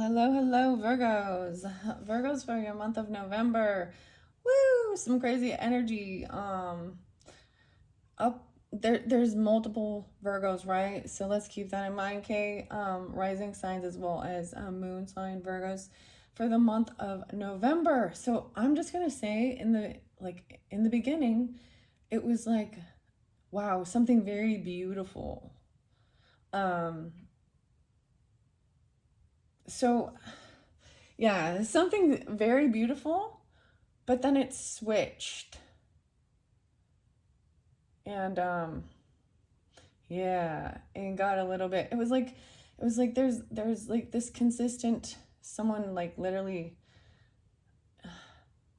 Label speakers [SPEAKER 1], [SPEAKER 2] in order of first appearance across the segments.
[SPEAKER 1] Hello, Virgos. Virgos for your month of November. Woo! Some crazy energy. Up there's multiple Virgos, right? So let's keep that in mind, Kay. Rising signs as well as moon sign Virgos for the month of November. So I'm just gonna say in the beginning, it was like, wow, something very beautiful. Um, so yeah, something very beautiful, but then it switched. And yeah, and got a little bit. It was like there's like this consistent someone like literally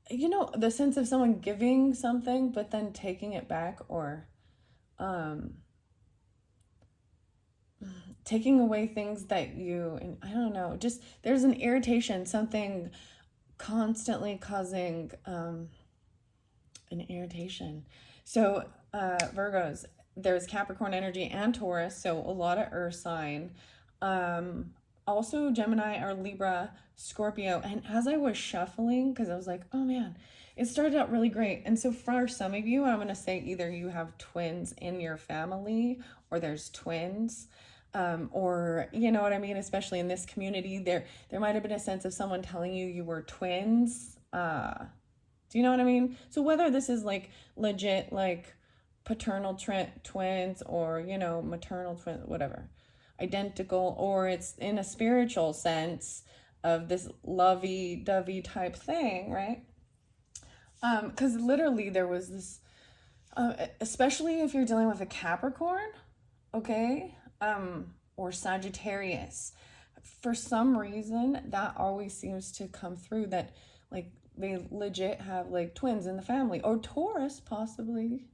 [SPEAKER 1] the sense of someone giving something but then taking it back or um taking away things that you and I don't know, just there's an irritation, something constantly causing an irritation. So, Virgos, there's Capricorn energy and Taurus, so a lot of earth sign. Um, Also Gemini or Libra, Scorpio. And as I was shuffling, because I was like, oh man, it started out really great. And so for some of you, I'm going to say either you have twins in your family or there's twins. Or you know what I mean, especially in this community, there might have been a sense of someone telling you were twins. Do you know what I mean? So whether this is like legit, like paternal twins or, maternal twins, whatever, identical, or it's in a spiritual sense of this lovey-dovey type thing, right? Because literally there was this, especially if you're dealing with a Capricorn, okay, or Sagittarius, for some reason that always seems to come through that like they legit have like twins in the family or Taurus possibly.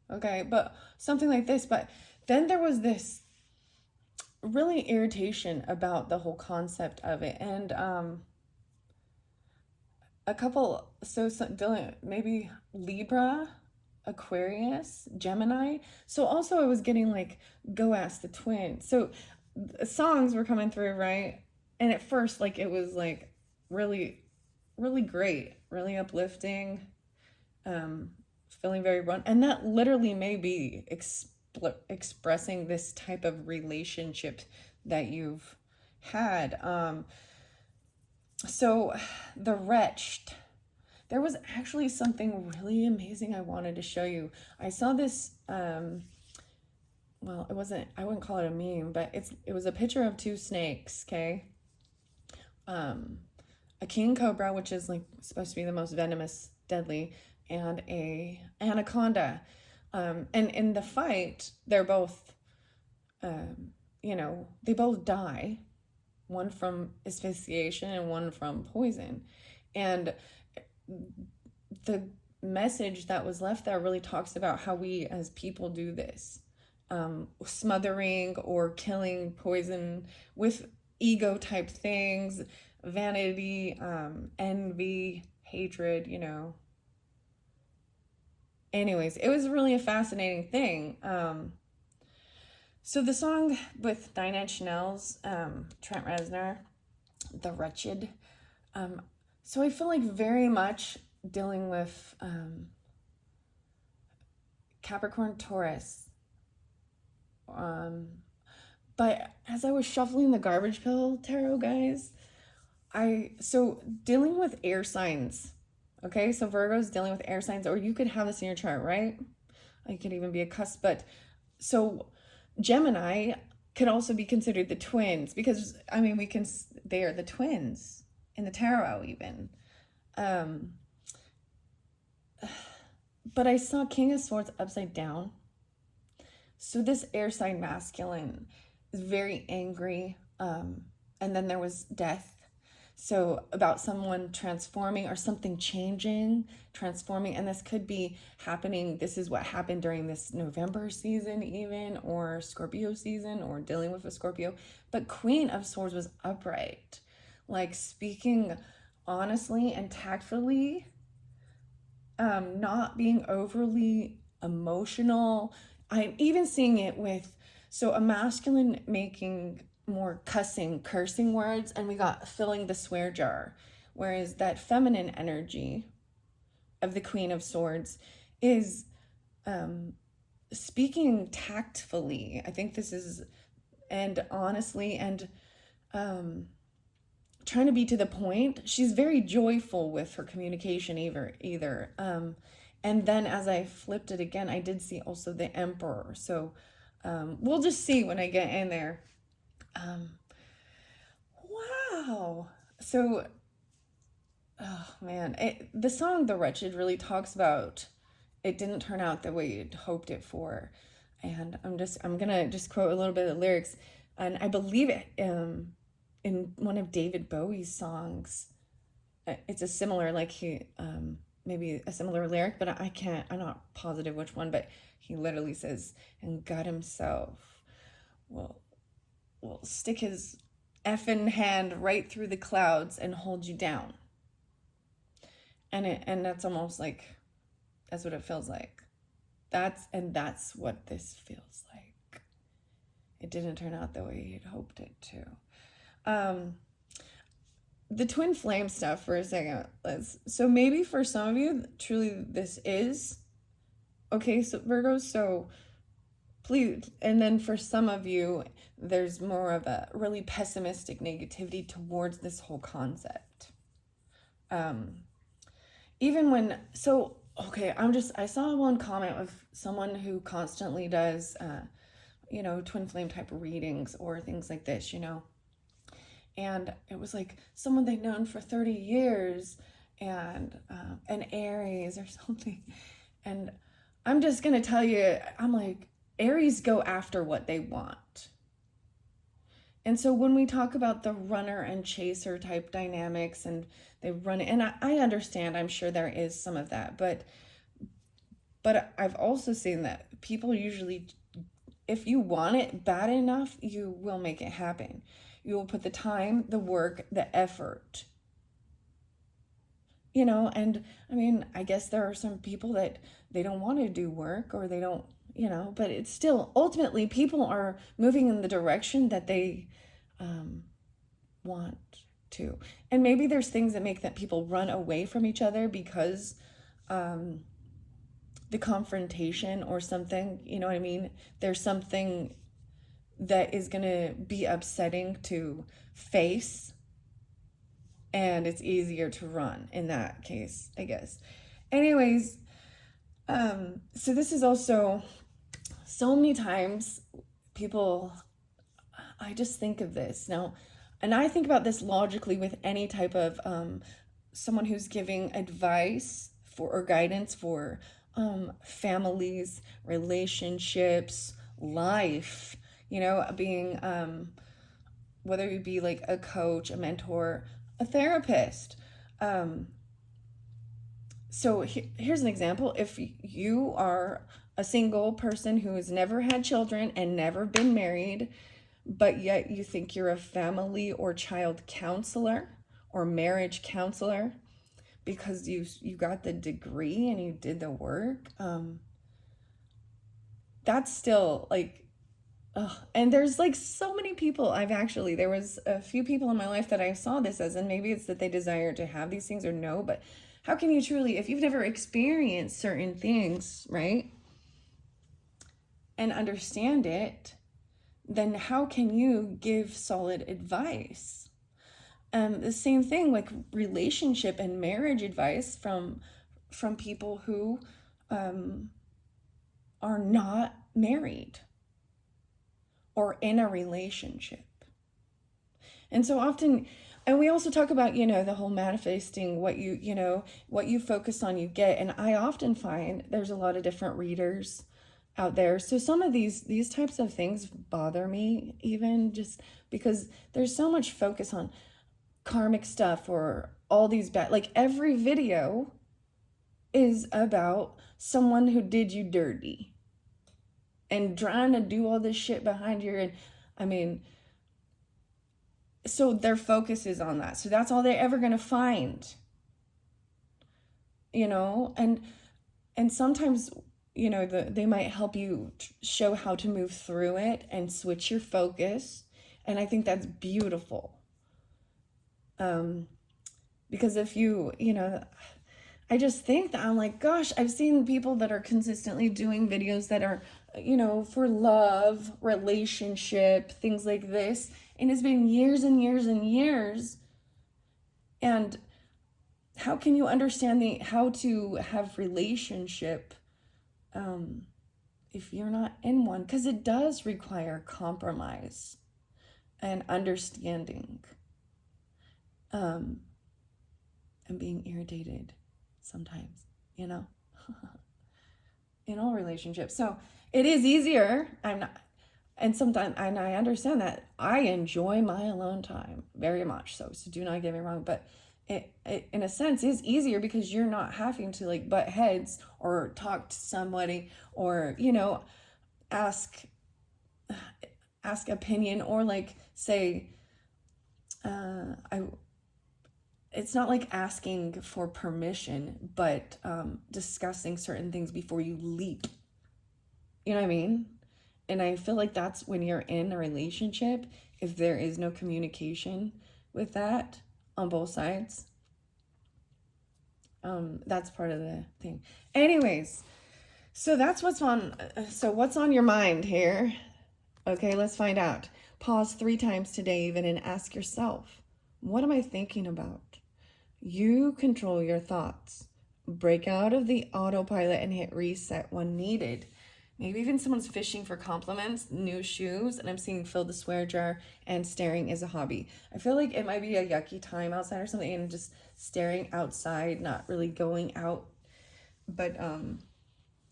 [SPEAKER 1] Okay, but something like this. But then there was this really irritation about the whole concept of it. And a couple, so maybe Libra, Aquarius, Gemini. So also I was getting like, go ask the twin. So songs were coming through, right? And at first, like, it was like really, really great, really uplifting, um, feeling very run. And that literally may be expressing this type of relationship that you've had. So the wretched, there was actually something really amazing I wanted to show you. I saw this, well, I wouldn't call it a meme, but it was a picture of two snakes, okay? A king cobra, which is like supposed to be the most venomous, deadly, and a anaconda. And in the fight, they're both, they both die, one from asphyxiation and one from poison. And the message that was left there really talks about how we as people do this, smothering or killing poison with ego type things, vanity, envy, hatred, Anyways, it was really a fascinating thing. So the song with Nine Inch Nails, Trent Reznor, The Wretched. So I feel like very much dealing with Capricorn, Taurus. But as I was shuffling the garbage pail tarot, guys, so dealing with air signs. Okay, so Virgo's dealing with air signs, or you could have this in your chart, right? It could even be a cusp, but so Gemini could also be considered the twins because I mean they are the twins in the tarot even. But I saw King of Swords upside down. So this air sign masculine is very angry. And then there was death. So about someone transforming or something changing, transforming. And this could be happening. This is what happened during this November season even, or Scorpio season, or dealing with a Scorpio. But Queen of Swords was upright, like speaking honestly and tactfully, not being overly emotional. I'm even seeing it with, so a masculine making more cursing words, and we got filling the swear jar. Whereas that feminine energy of the Queen of Swords is speaking tactfully. I think this is, and honestly, and trying to be to the point. She's very joyful with her communication either. And then as I flipped it again, I did see also the Emperor. So we'll just see when I get in there. Wow. So, oh man, the song The Wretched really talks about it didn't turn out the way you'd hoped it for. And I'm gonna just quote a little bit of the lyrics. And I believe it in one of David Bowie's songs. It's a similar, like maybe a similar lyric, but I'm not positive which one, but he literally says, and God himself will stick his effing hand right through the clouds and hold you down. And that's almost like, that's what it feels like. That's what this feels like. It didn't turn out the way you'd hoped it to. The twin flame stuff for a second. So maybe for some of you, truly this is okay, so Virgos, so please, and then for some of you, there's more of a really pessimistic negativity towards this whole concept. Even when, so, okay, I saw one comment of someone who constantly does, twin flame type of readings or things like this, and it was like someone they'd known for 30 years and an Aries or something. And I'm just going to tell you, I'm like, Aries go after what they want. And so when we talk about the runner and chaser type dynamics and they run it, and I understand, I'm sure there is some of that, but I've also seen that people usually, if you want it bad enough, you will make it happen. You will put the time, the work, the effort. And I mean, I guess there are some people that they don't want to do work or they don't, but it's still, ultimately, people are moving in the direction that they want to. And maybe there's things that make that people run away from each other because the confrontation or something, you know what I mean? There's something that is going to be upsetting to face, and it's easier to run in that case, I guess. Anyways, so this is also so many times people, I just think of this now, and I think about this logically with any type of someone who's giving advice for or guidance for families, relationships, life, being whether you be like a coach, a mentor, a therapist. So here's an example. If you are a single person who has never had children and never been married, but yet you think you're a family or child counselor or marriage counselor because you got the degree and you did the work, that's still like, and there's like so many people there was a few people in my life that I saw this as, and maybe it's that they desire to have these things or no, but how can you truly, if you've never experienced certain things, right, and understand it, then how can you give solid advice? The same thing, like relationship and marriage advice from people who are not married or in a relationship. And so often, and we also talk about, the whole manifesting what you focus on, you get. And I often find there's a lot of different readers out there. So some of these types of things bother me, even just because there's so much focus on karmic stuff or all these bad, like every video is about someone who did you dirty and trying to do all this shit behind your, and I mean, so their focus is on that. So that's all they're ever going to find, and sometimes, they might help you show how to move through it and switch your focus And I think that's beautiful. Because if I just think that I'm like, gosh, I've seen people that are consistently doing videos that are, for love, relationship, things like this. And it's been years and years and years. And how can you understand how to have relationship if you're not in one? Because it does require compromise and understanding, and being irritated sometimes, in all relationships. So it is easier. And I understand that I enjoy my alone time very much. So do not get me wrong, but it in a sense is easier because you're not having to like butt heads or talk to somebody or, ask opinion or like say, it's not like asking for permission, but discussing certain things before you leap. You know what I mean? And I feel like that's when you're in a relationship, if there is no communication with that on both sides, that's part of the thing. Anyways, so that's what's on your mind here? Okay, let's find out. Pause 3 times today even and ask yourself, what am I thinking about? You control your thoughts. Break out of the autopilot and hit reset when needed. Maybe even someone's fishing for compliments, new shoes, and I'm seeing fill the swear jar and staring is a hobby. I feel like it might be a yucky time outside or something and just staring outside, not really going out. But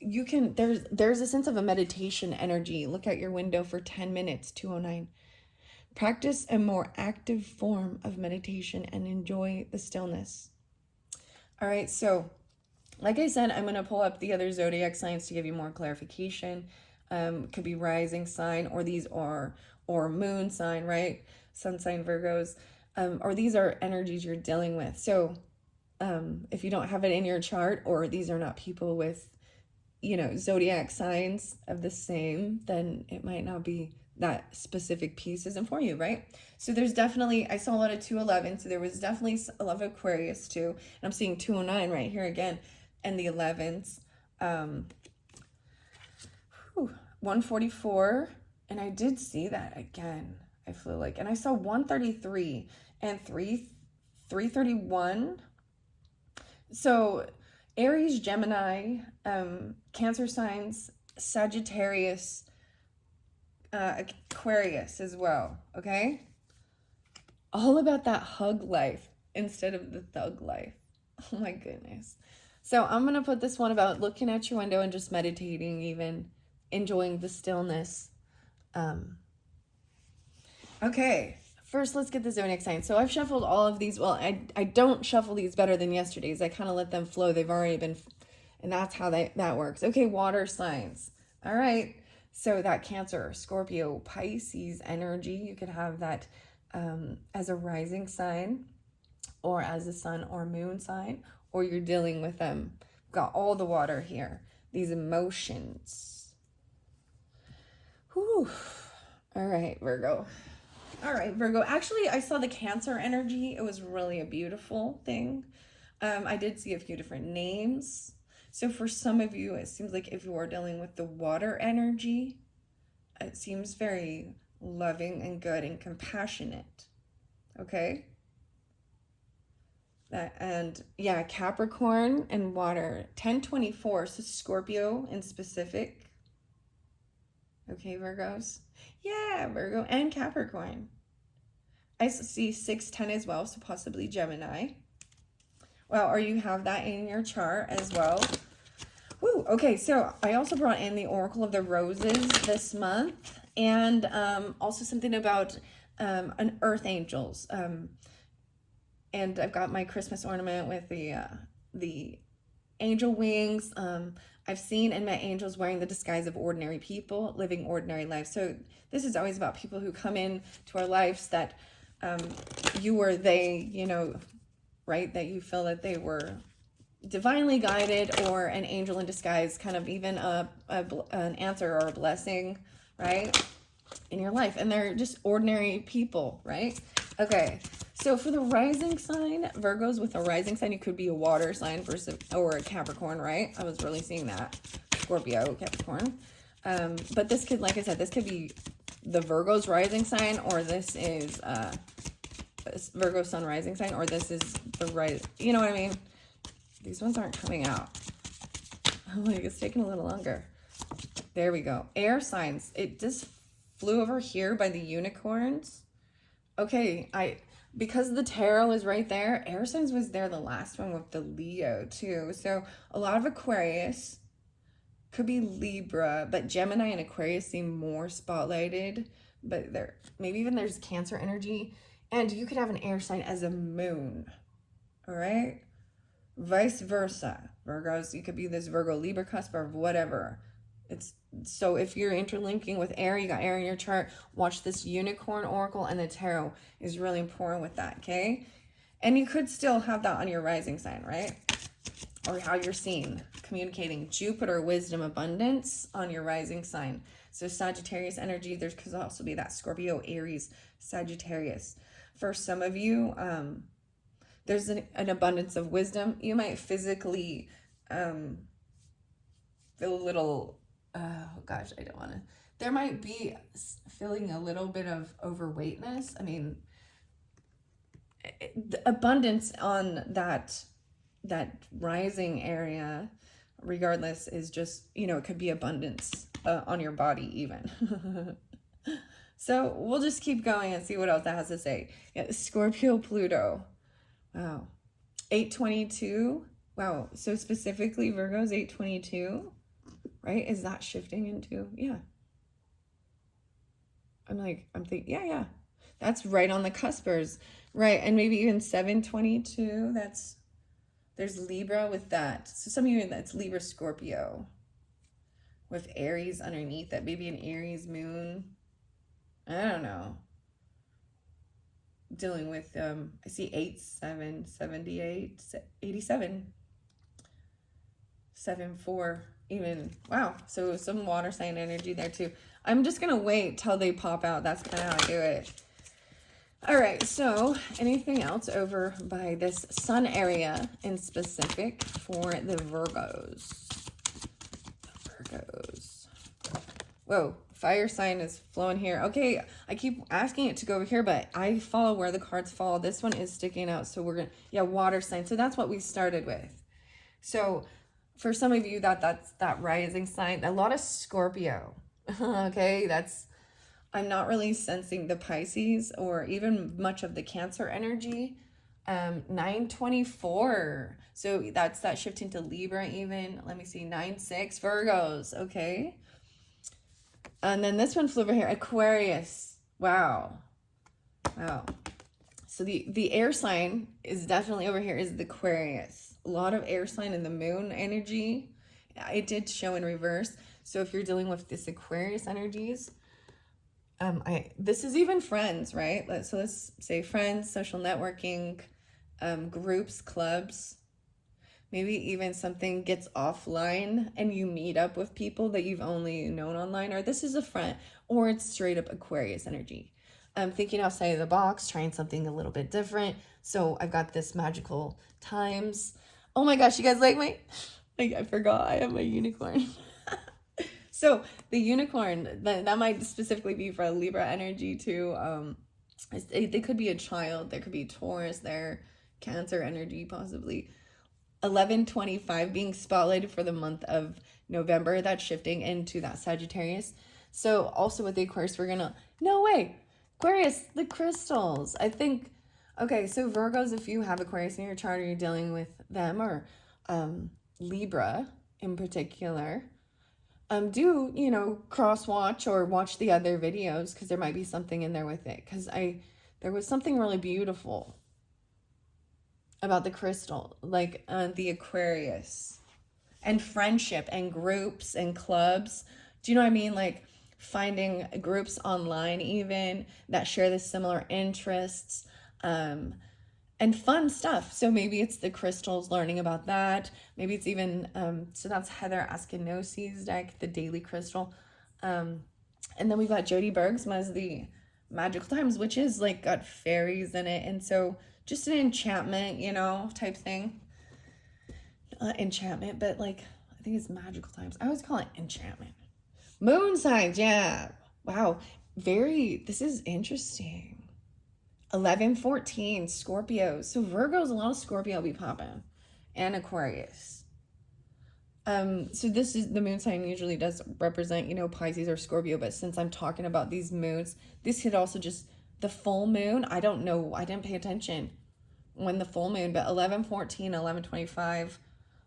[SPEAKER 1] there's a sense of a meditation energy. Look out your window for 10 minutes, 209. Practice a more active form of meditation and enjoy the stillness. All right, so like I said, I'm going to pull up the other zodiac signs to give you more clarification. Could be rising sign, or these are, or moon sign, right? Sun sign Virgos, or these are energies you're dealing with. So if you don't have it in your chart, or these are not people with, zodiac signs of the same, then it might not be that specific piece isn't for you, right? So there's definitely, I saw a lot of 211, so there was definitely a lot of Aquarius too. And I'm seeing 209 right here again, and the 11s. 144, and I did see that again. I feel like, and I saw 133 and 331. So Aries, Gemini, Cancer signs, Sagittarius, Aquarius as well, okay? All about that hug life instead of the thug life. Oh my goodness. So I'm going to put this one about looking at your window and just meditating, even enjoying the stillness. Okay, first let's get the zodiac signs. So I've shuffled all of these. Well, I don't shuffle these better than yesterday's. I kind of let them flow. They've already been, and that's how that works. Okay, water signs. All right. So that Cancer, Scorpio, Pisces energy, you could have that as a rising sign or as a sun or moon sign, or you're dealing with them. Got all the water here. These emotions. Whew. All right, Virgo. All right, Virgo. Actually, I saw the Cancer energy. It was really a beautiful thing. I did see a few different names. So for some of you, it seems like if you are dealing with the water energy, it seems very loving and good and compassionate. Okay? And yeah, Capricorn and water. 1024, so Scorpio in specific. Okay, Virgos. Yeah, Virgo and Capricorn. I see 610 as well, so possibly Gemini. Well, or you have that in your chart as well. Woo, okay, so I also brought in the Oracle of the Roses this month, and also something about an Earth Angels. And I've got my Christmas ornament with the angel wings. I've seen and met angels wearing the disguise of ordinary people, living ordinary lives. So this is always about people who come in to our lives that you or they, right? That you feel that they were divinely guided, or an angel in disguise, kind of even an answer or a blessing, right? in your life, and they're just ordinary people, right? Okay, so for the rising sign, Virgos with a rising sign, you could be a water sign versus or a Capricorn, right? I was really seeing that. Scorpio, Capricorn. But this could, like I said, this could be the Virgo's rising sign, or this is Virgo sun rising sign, or this is the right, you know what I mean? These ones aren't coming out. I'm like, it's taking a little longer. There we go. Air signs. It just flew over here by the unicorns. Okay, because the tarot is right there, air signs was there the last one with the Leo too. So a lot of Aquarius, could be Libra, but Gemini and Aquarius seem more spotlighted. But there, maybe even there's Cancer energy, and you could have an air sign as a moon. All right, vice versa. Virgos, you could be this Virgo Libra cusp or whatever. It's so if you're interlinking with air, you got air in your chart, watch this unicorn oracle, and the tarot is really important with that, okay? And you could still have that on your rising sign, right? Or how you're seen, communicating Jupiter, wisdom, abundance on your rising sign. So Sagittarius energy, there could also be that Scorpio, Aries, Sagittarius. For some of you, there's an abundance of wisdom. You might physically feel a little, oh gosh, I don't want to. There might be feeling a little bit of overweightness. I mean, the abundance on that rising area, regardless, is just, you know, it could be abundance on your body even. So we'll just keep going and see what else that has to say. Yeah, Scorpio, Pluto. Wow. 822. Wow. So specifically Virgo's 822, right? Is that shifting into, yeah. I'm thinking, yeah. That's right on the cuspers. Right. And maybe even 722. There's Libra with that. So some of you, that's Libra, Scorpio with Aries underneath that. Maybe an Aries moon. I don't know. Dealing with, I see 8, 7, 78, 87, 7, 4, even. Wow. So some water sign energy there too. I'm just going to wait till they pop out. That's kind of how I do it. All right, so anything else over by this sun area in specific for the Virgos? Whoa, fire sign is flowing here. Okay, I keep asking it to go over here, but I follow where the cards fall. This one is sticking out, so we're going to, yeah, water sign. So that's what we started with. So for some of you, that's that rising sign, a lot of Scorpio. Okay, I'm not really sensing the Pisces or even much of the Cancer energy. 924. So that's that shift into Libra even. Let me see. 9-6 Virgos. Okay. And then this one flew over here. Aquarius. Wow. So the air sign is definitely over here is the Aquarius. A lot of air sign in the moon energy. It did show in reverse. So if you're dealing with this Aquarius energies, this is even friends, right? So let's say friends, social networking, groups, clubs, maybe even something gets offline and you meet up with people that you've only known online, or this is a friend, or it's straight up Aquarius energy. Thinking outside of the box, trying something a little bit different. So I've got this magical times. Oh my gosh, you guys like I forgot I have my unicorn. So the unicorn, that might specifically be for Libra energy too. They could be a child. There could be Taurus there, Cancer energy possibly. 1125 being spotlighted for the month of November. That's shifting into that Sagittarius. So also with the Aquarius, no way. Aquarius, the crystals. I think, okay, so Virgos, if you have Aquarius in your chart or you're dealing with them, or Libra in particular, do, cross watch or watch the other videos, because there might be something in there with it. Because there was something really beautiful about the crystal, like the Aquarius, and friendship and groups and clubs. Do you know what I mean? Like finding groups online even that share the similar interests, and fun stuff. So maybe it's the crystals, learning about that. Maybe it's even, so that's Heather Askenosi's deck, the Daily Crystal. And then we got Jody Bergsma as the magical times, which is like got fairies in it. And so just an enchantment, you know, type thing. Enchantment, but like, I think it's magical times. I always call it enchantment. Moon signs, yeah. Wow. This is interesting. 11-14, Scorpio. So Virgo's a lot of Scorpio be popping. And Aquarius. So this is the moon sign usually does represent, you know, Pisces or Scorpio, but since I'm talking about these moons, this could also just the full moon. I don't know. I didn't pay attention when the full moon, but 11-14, 11-25.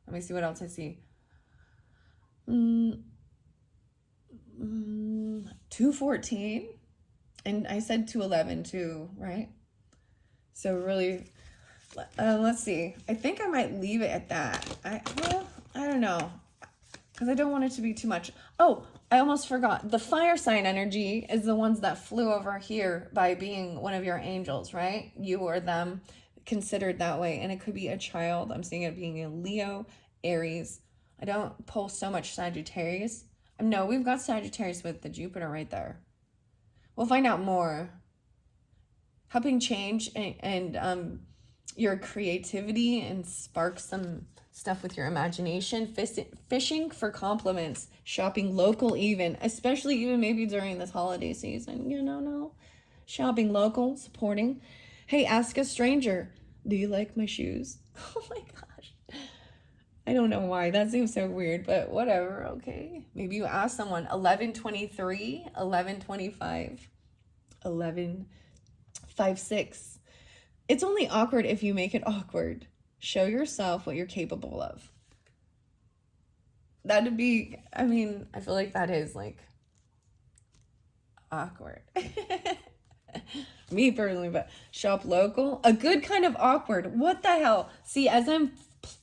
[SPEAKER 1] Let me see what else I see. 2-14. And I said 2-11 too, right? So really, let's see. I think I might leave it at that. I don't know, because I don't want it to be too much. Oh, I almost forgot. The fire sign energy is the ones that flew over here by being one of your angels, right? You or them, considered that way. And it could be a child. I'm seeing it being a Leo, Aries. I don't pull so much Sagittarius. No, we've got Sagittarius with the Jupiter right there. We'll find out more. Helping change and your creativity and spark some stuff with your imagination. Fishing for compliments. Shopping local even. Especially even maybe during this holiday season. You know, no. Shopping local. Supporting. Hey, ask a stranger. Do you like my shoes? Oh my gosh. I don't know why. That seems so weird, but whatever. Okay. Maybe you ask someone. 11-23. 11-25. 11-5-6. It's only awkward if you make it awkward. Show yourself what you're capable of. That'd be, I mean, I feel like that is like awkward. Me personally, but shop local. A good kind of awkward. What the hell? See, as I'm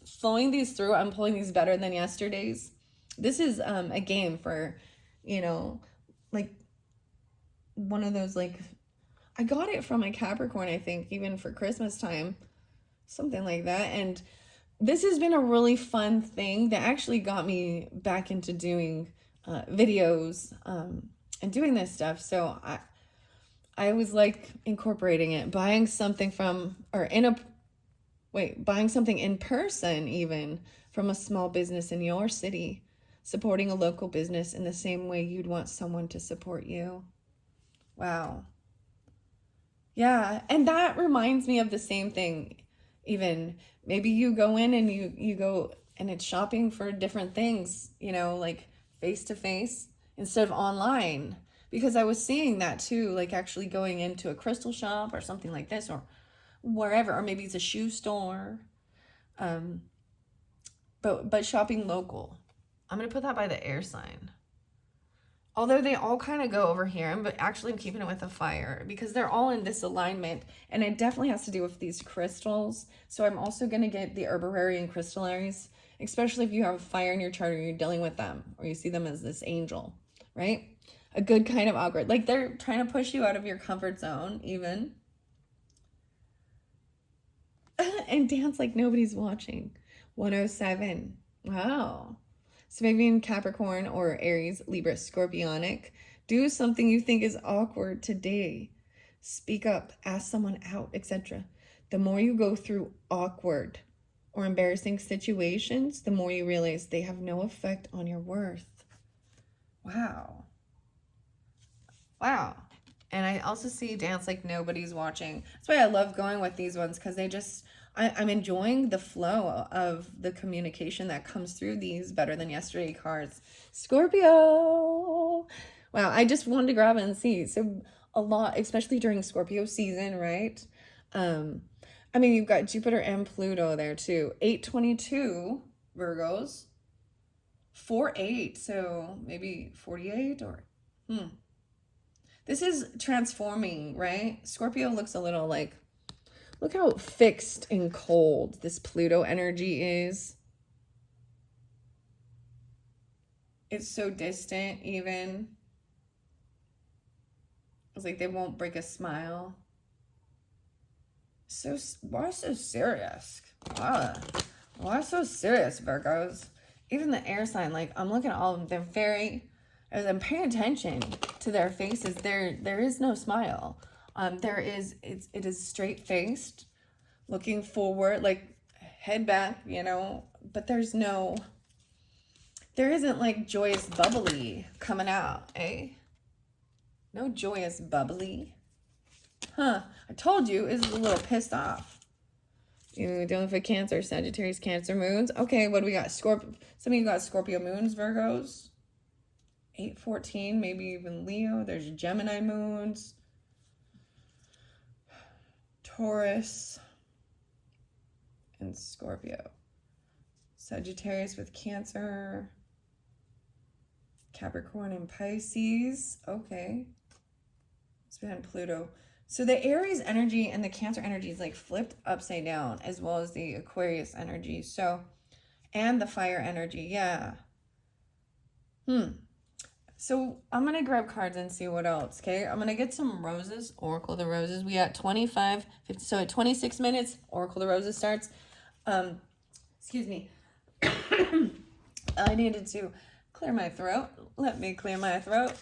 [SPEAKER 1] flowing these through, I'm pulling these better than yesterday's. This is a game for, you know, like one of those like, I got it from my Capricorn, I think, even for Christmas time, something like that. And this has been a really fun thing that actually got me back into doing videos and doing this stuff. So I was like incorporating it, buying something buying something in person, even from a small business in your city, supporting a local business in the same way you'd want someone to support you. Wow. Yeah, and that reminds me of the same thing. Even maybe you go in and you go and it's shopping for different things, you know, like face to face instead of online. Because I was seeing that too, like actually going into a crystal shop or something like this or wherever, or maybe it's a shoe store. But shopping local. I'm gonna put that by the air sign. Although they all kind of go over here, but actually I'm keeping it with a fire because they're all in this alignment, and it definitely has to do with these crystals. So I'm also going to get the herbarary and crystallaries, especially if you have fire in your chart or you're dealing with them or you see them as this angel, right? A good kind of awkward, like they're trying to push you out of your comfort zone even. And dance like nobody's watching. 107. Wow. So maybe in Capricorn or Aries, Libra, Scorpionic, do something you think is awkward today. Speak up, ask someone out, etc. The more you go through awkward or embarrassing situations, the more you realize they have no effect on your worth. Wow. Wow. And I also see dance like nobody's watching. That's why I love going with these ones, because they just... I'm enjoying the flow of the communication that comes through these better than yesterday cards. Scorpio. Wow, I just wanted to grab it and see. So a lot, especially during Scorpio season, right? I mean, you've got Jupiter and Pluto there too. 8-22 Virgos. 4-8, so maybe 48 or... This is transforming, right? Scorpio looks a little like... Look how fixed and cold this Pluto energy is. It's so distant even. It's like they won't break a smile. Why so serious? Why so serious, Virgos? Even the air sign, like I'm looking at all of them, they're very as I'm paying attention to their faces, there is no smile. It is straight faced, looking forward, like head back, but there isn't like joyous bubbly coming out, eh? No joyous bubbly. Huh, I told you, it's a little pissed off. You dealing with Cancer, Sagittarius, Cancer moons. Okay, what do we got? Some of you got Scorpio moons, Virgos. 8-14, maybe even Leo. There's Gemini moons. Taurus and Scorpio. Sagittarius with Cancer. Capricorn and Pisces. Okay. It's behind Pluto. So the Aries energy and the Cancer energy is like flipped upside down, as well as the Aquarius energy. So, and the fire energy. Yeah. So I'm going to grab cards and see what else, okay? I'm going to get some roses, Oracle of the Roses. We got 25, 50, so at 26 minutes, Oracle of the Roses starts. Excuse me. I needed to clear my throat. Let me clear my throat.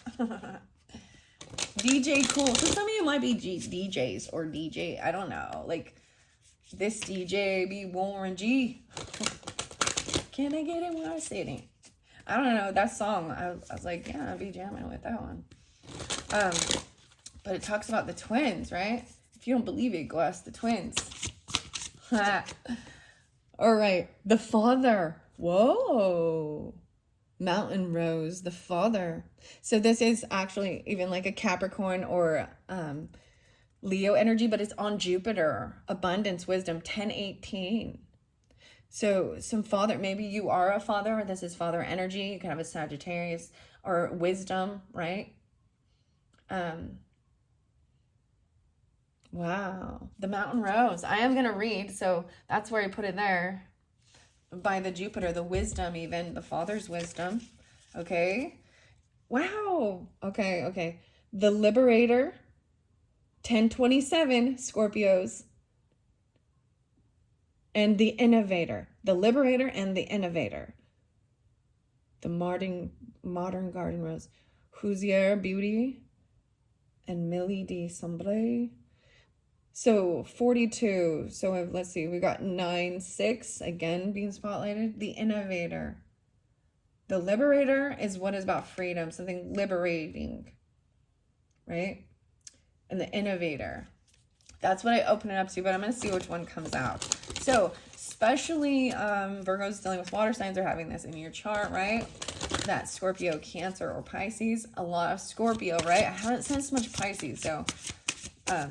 [SPEAKER 1] DJ Cool. So some of you might be DJs or DJ. I don't know. Like this DJ be Warren G. Can I get it while I'm sitting? I don't know. That song, I was like, yeah, I'll be jamming with that one. But it talks about the twins, right? If you don't believe it, go ask the twins. All right. The father. Whoa. Mountain Rose, the father. So this is actually even like a Capricorn or Leo energy, but it's on Jupiter. Abundance, wisdom, 10-18. So some father, maybe you are a father, or this is father energy. You can have a Sagittarius or wisdom, right? Wow. The Mountain Rose. I am going to read, so that's where I put it there. By the Jupiter, the wisdom, even the father's wisdom. Okay. Wow. Okay. The Liberator, 1027, Scorpios. And the Innovator. The Liberator and the Innovator. The Modern Garden Rose. Hoosier Beauty. And Millie de Sombre. So 42. So let's see. We got 9-6 again being spotlighted. The Innovator. The Liberator is what is about freedom, something liberating, right? And the Innovator. That's what I open it up to, but I'm going to see which one comes out. So especially Virgos dealing with water signs are having this in your chart, right? That Scorpio, Cancer, or Pisces. A lot of Scorpio, right? I haven't sensed much Pisces, so a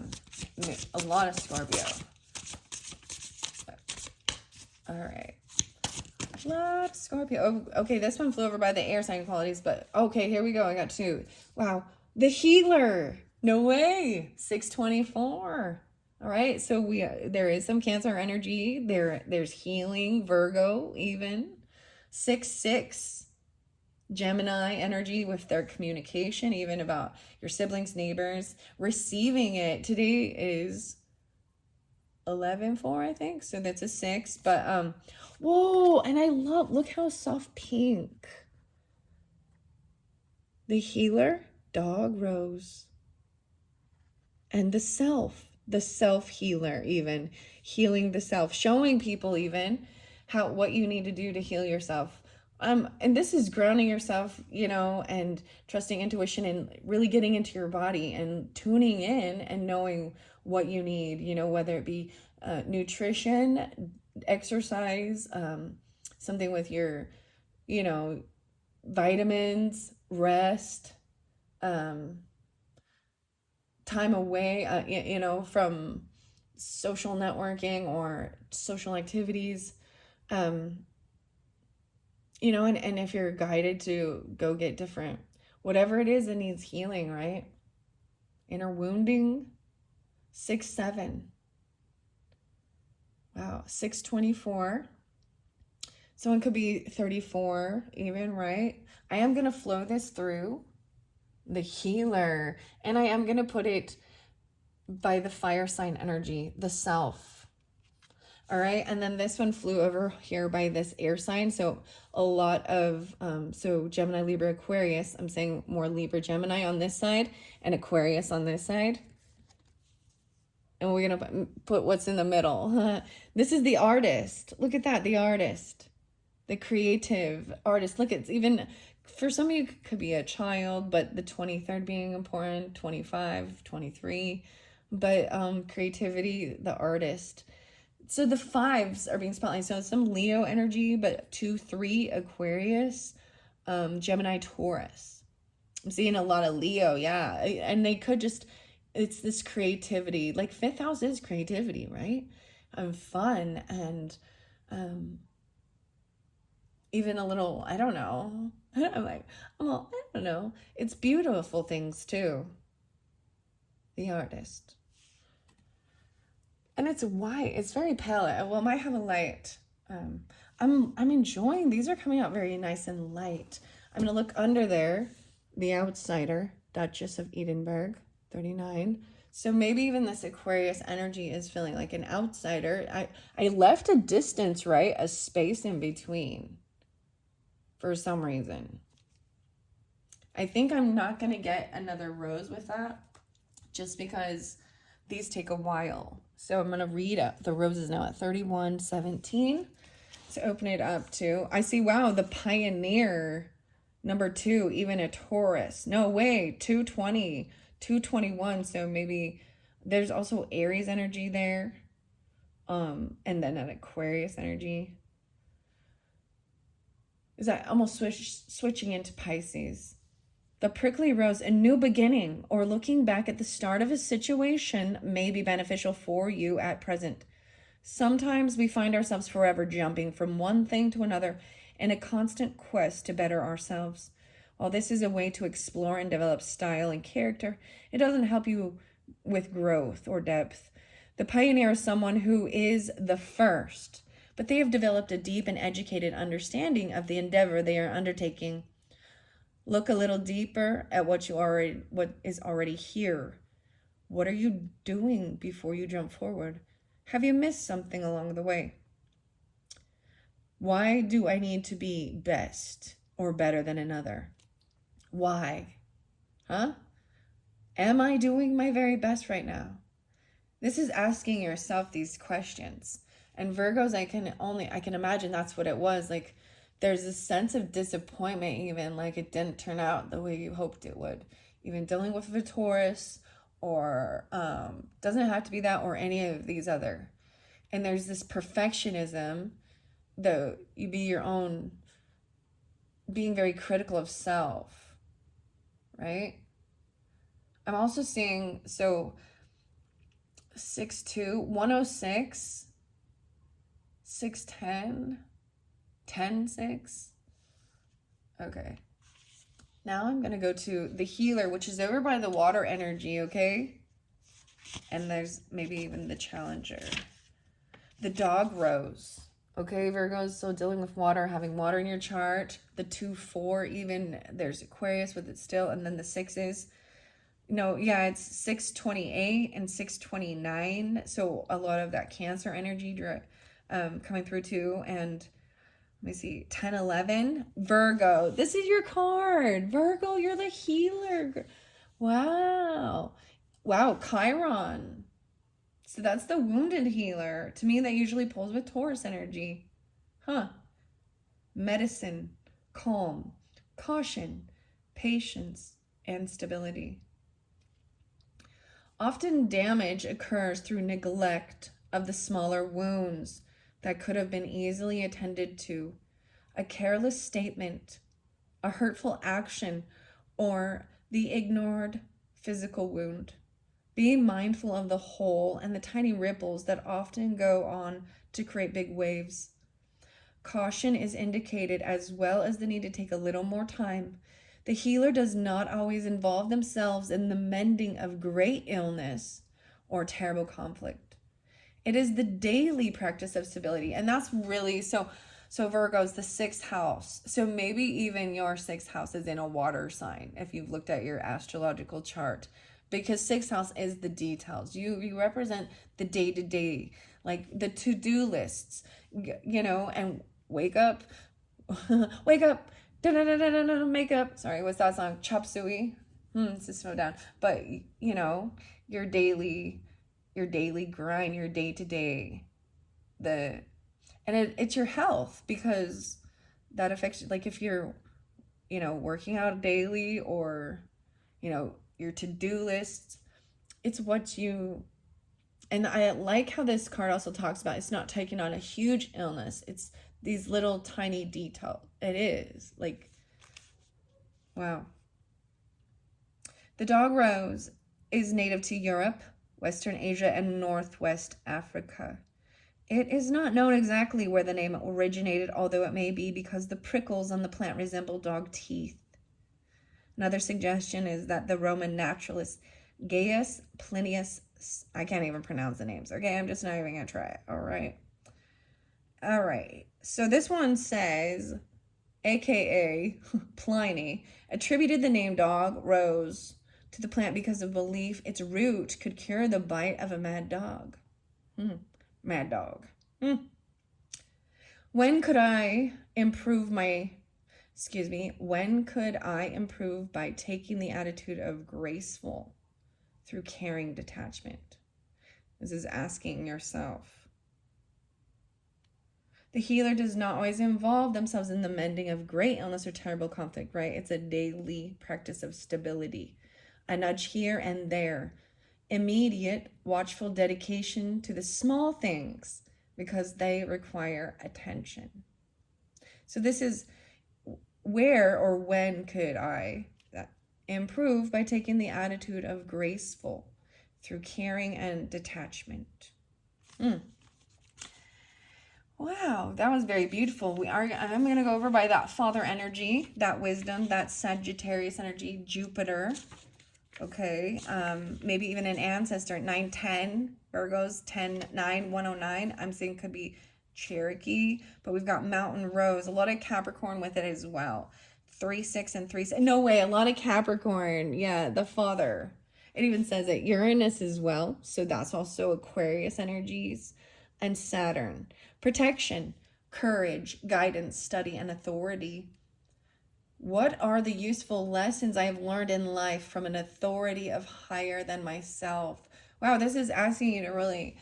[SPEAKER 1] lot of Scorpio. All right. A lot of Scorpio. Oh, okay, this one flew over by the air sign qualities, but okay, here we go. I got 2. Wow. The Healer. No way. 624. All right. So there is some Cancer energy. There's healing, Virgo even. 6-6. Gemini energy with their communication, even about your siblings, neighbors, receiving it. Today is 11-4, I think. So that's a 6. But whoa, and look how soft pink. The Healer, Dog Rose. And the self healer, even healing the self, showing people even what you need to do to heal yourself. And this is grounding yourself, and trusting intuition and really getting into your body and tuning in and knowing what you need, whether it be nutrition, exercise, something with your, vitamins, rest, time away, from social networking or social activities, and if you're guided to go get different, whatever it is that needs healing, right? Inner wounding, 6-7. Wow, 624. Someone could be 34 even, right? I am going to flow this through the Healer, and I am going to put it by the fire sign energy, the self. All right. And then this one flew over here by this air sign. So a lot of, so Gemini, Libra, Aquarius, I'm saying more Libra, Gemini on this side and Aquarius on this side. And we're going to put what's in the middle. This is the artist. Look at that. The artist, the creative artist. Look, it's even, for some of you, it could be a child, but the 23rd being important, 25, 23. But creativity, the artist. So the fives are being spotlighted. So some Leo energy, but 2, 3, Aquarius, Gemini, Taurus. I'm seeing a lot of Leo, yeah. And they could just, it's this creativity. Like 5th house is creativity, right? Fun and even a little, I don't know. I'm like, well, I don't know. It's beautiful things too. The artist. And it's white. It's very pale. Well, it might have a light. I'm enjoying. These are coming out very nice and light. I'm gonna look under there. The outsider, Duchess of Edinburgh, 39. So maybe even this Aquarius energy is feeling like an outsider. I left a distance, right? A space in between for some reason. I think I'm not gonna get another rose with that just because these take a while. So I'm going to read up. The rose is now at 31:17. So open it up to, I see, wow, the pioneer, number 2, even a Taurus. No way, 220, 221. So maybe there's also Aries energy there. And then an Aquarius energy. Is that almost switching into Pisces? The prickly rose, a new beginning, or looking back at the start of a situation may be beneficial for you at present. Sometimes we find ourselves forever jumping from one thing to another in a constant quest to better ourselves. While this is a way to explore and develop style and character, it doesn't help you with growth or depth. The pioneer is someone who is the first, but they have developed a deep and educated understanding of the endeavor they are undertaking. Look a little deeper at what is already here. What are you doing before you jump forward? Have you missed something along the way? Why do I need to be best or better than another? Why? Huh? Am I doing my very best right now? This is asking yourself these questions. And Virgos, I can imagine that's what it was. Like, there's a sense of disappointment, even like it didn't turn out the way you hoped it would. Even dealing with a Taurus, or doesn't have to be that, or any of these other. And there's this perfectionism, though you be your own, being very critical of self, right? I'm also seeing, so 6'2", 106, 6'10", 10-6. Okay. Now I'm going to go to the healer, which is over by the water energy, okay? And there's maybe even the challenger. The dog rose. Okay, Virgos, so dealing with water, having water in your chart. The 2-4 even, there's Aquarius with it still. And then the 6s. No, yeah, it's 628 and 629. So a lot of that Cancer energy coming through too. And let me see, 10-11, Virgo. This is your card. Virgo, you're the healer. Wow. Wow, Chiron. So that's the wounded healer. To me, that usually pulls with Taurus energy. Huh. Medicine, calm, caution, patience, and stability. Often damage occurs through neglect of the smaller wounds that could have been easily attended to. A careless statement, a hurtful action, or the ignored physical wound. Be mindful of the whole and the tiny ripples that often go on to create big waves. Caution is indicated, as well as the need to take a little more time. The healer does not always involve themselves in the mending of great illness or terrible conflict. It is the daily practice of stability. And that's really, so Virgo's the 6th house. So maybe even your 6th house is in a water sign, if you've looked at your astrological chart. because sixth house is the details. You represent the day-to-day, like the to-do lists, and wake up, wake up, makeup. Sorry, what's that song? Chop suey. To slow down. But your daily grind, your day-to-day, it's your health, because that affects, like, if you're working out daily, or your to-do lists, it's what you. And I like how this card also talks about it's not taking on a huge illness, it's these little tiny details. It is like, wow. The dog rose is native to Europe, Western Asia, and Northwest Africa. It is not known exactly where the name originated, although it may be because the prickles on the plant resemble dog teeth. Another suggestion is that the Roman naturalist Gaius Plinius, I can't even pronounce the names, okay? I'm just not even going to try it, all right. So this one says, aka Pliny, attributed the name dog rose to the plant because of belief its root could cure the bite of a mad dog. Mad dog. When could I improve by taking the attitude of graceful through caring detachment? This is asking yourself. The healer does not always involve themselves in the mending of great illness or terrible conflict, right? It's a daily practice of stability, a nudge here and there, immediate, watchful dedication to the small things because they require attention. So this is where or when could I improve by taking the attitude of graceful through caring and detachment. Wow, that was very beautiful. I'm going to go over by that father energy, that wisdom, that Sagittarius energy, Jupiter. Okay, maybe even an ancestor, 910, Virgos, 10-9, 109. I'm saying could be Cherokee, but we've got Mountain Rose, a lot of Capricorn with it as well. 3-6 and 3-6. No way, a lot of Capricorn. Yeah, the father. It even says that Uranus as well, so that's also Aquarius energies. And Saturn. Protection, courage, guidance, study, and authority. What are the useful lessons I have learned in life from an authority of higher than myself? Wow, this is asking you to really,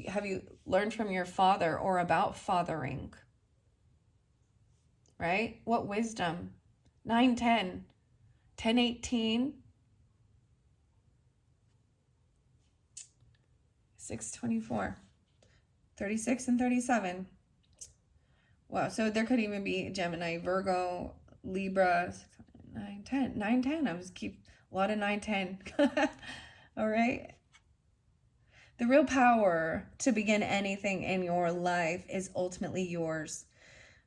[SPEAKER 1] have you learned from your father or about fathering? Right? What wisdom? 9-10, 10-18, 6-24. 36 and 37. Wow, so there could even be Gemini, Virgo, Libra, 9-10. 9-10. I was keep a lot of 9-10. All right. The real power to begin anything in your life is ultimately yours.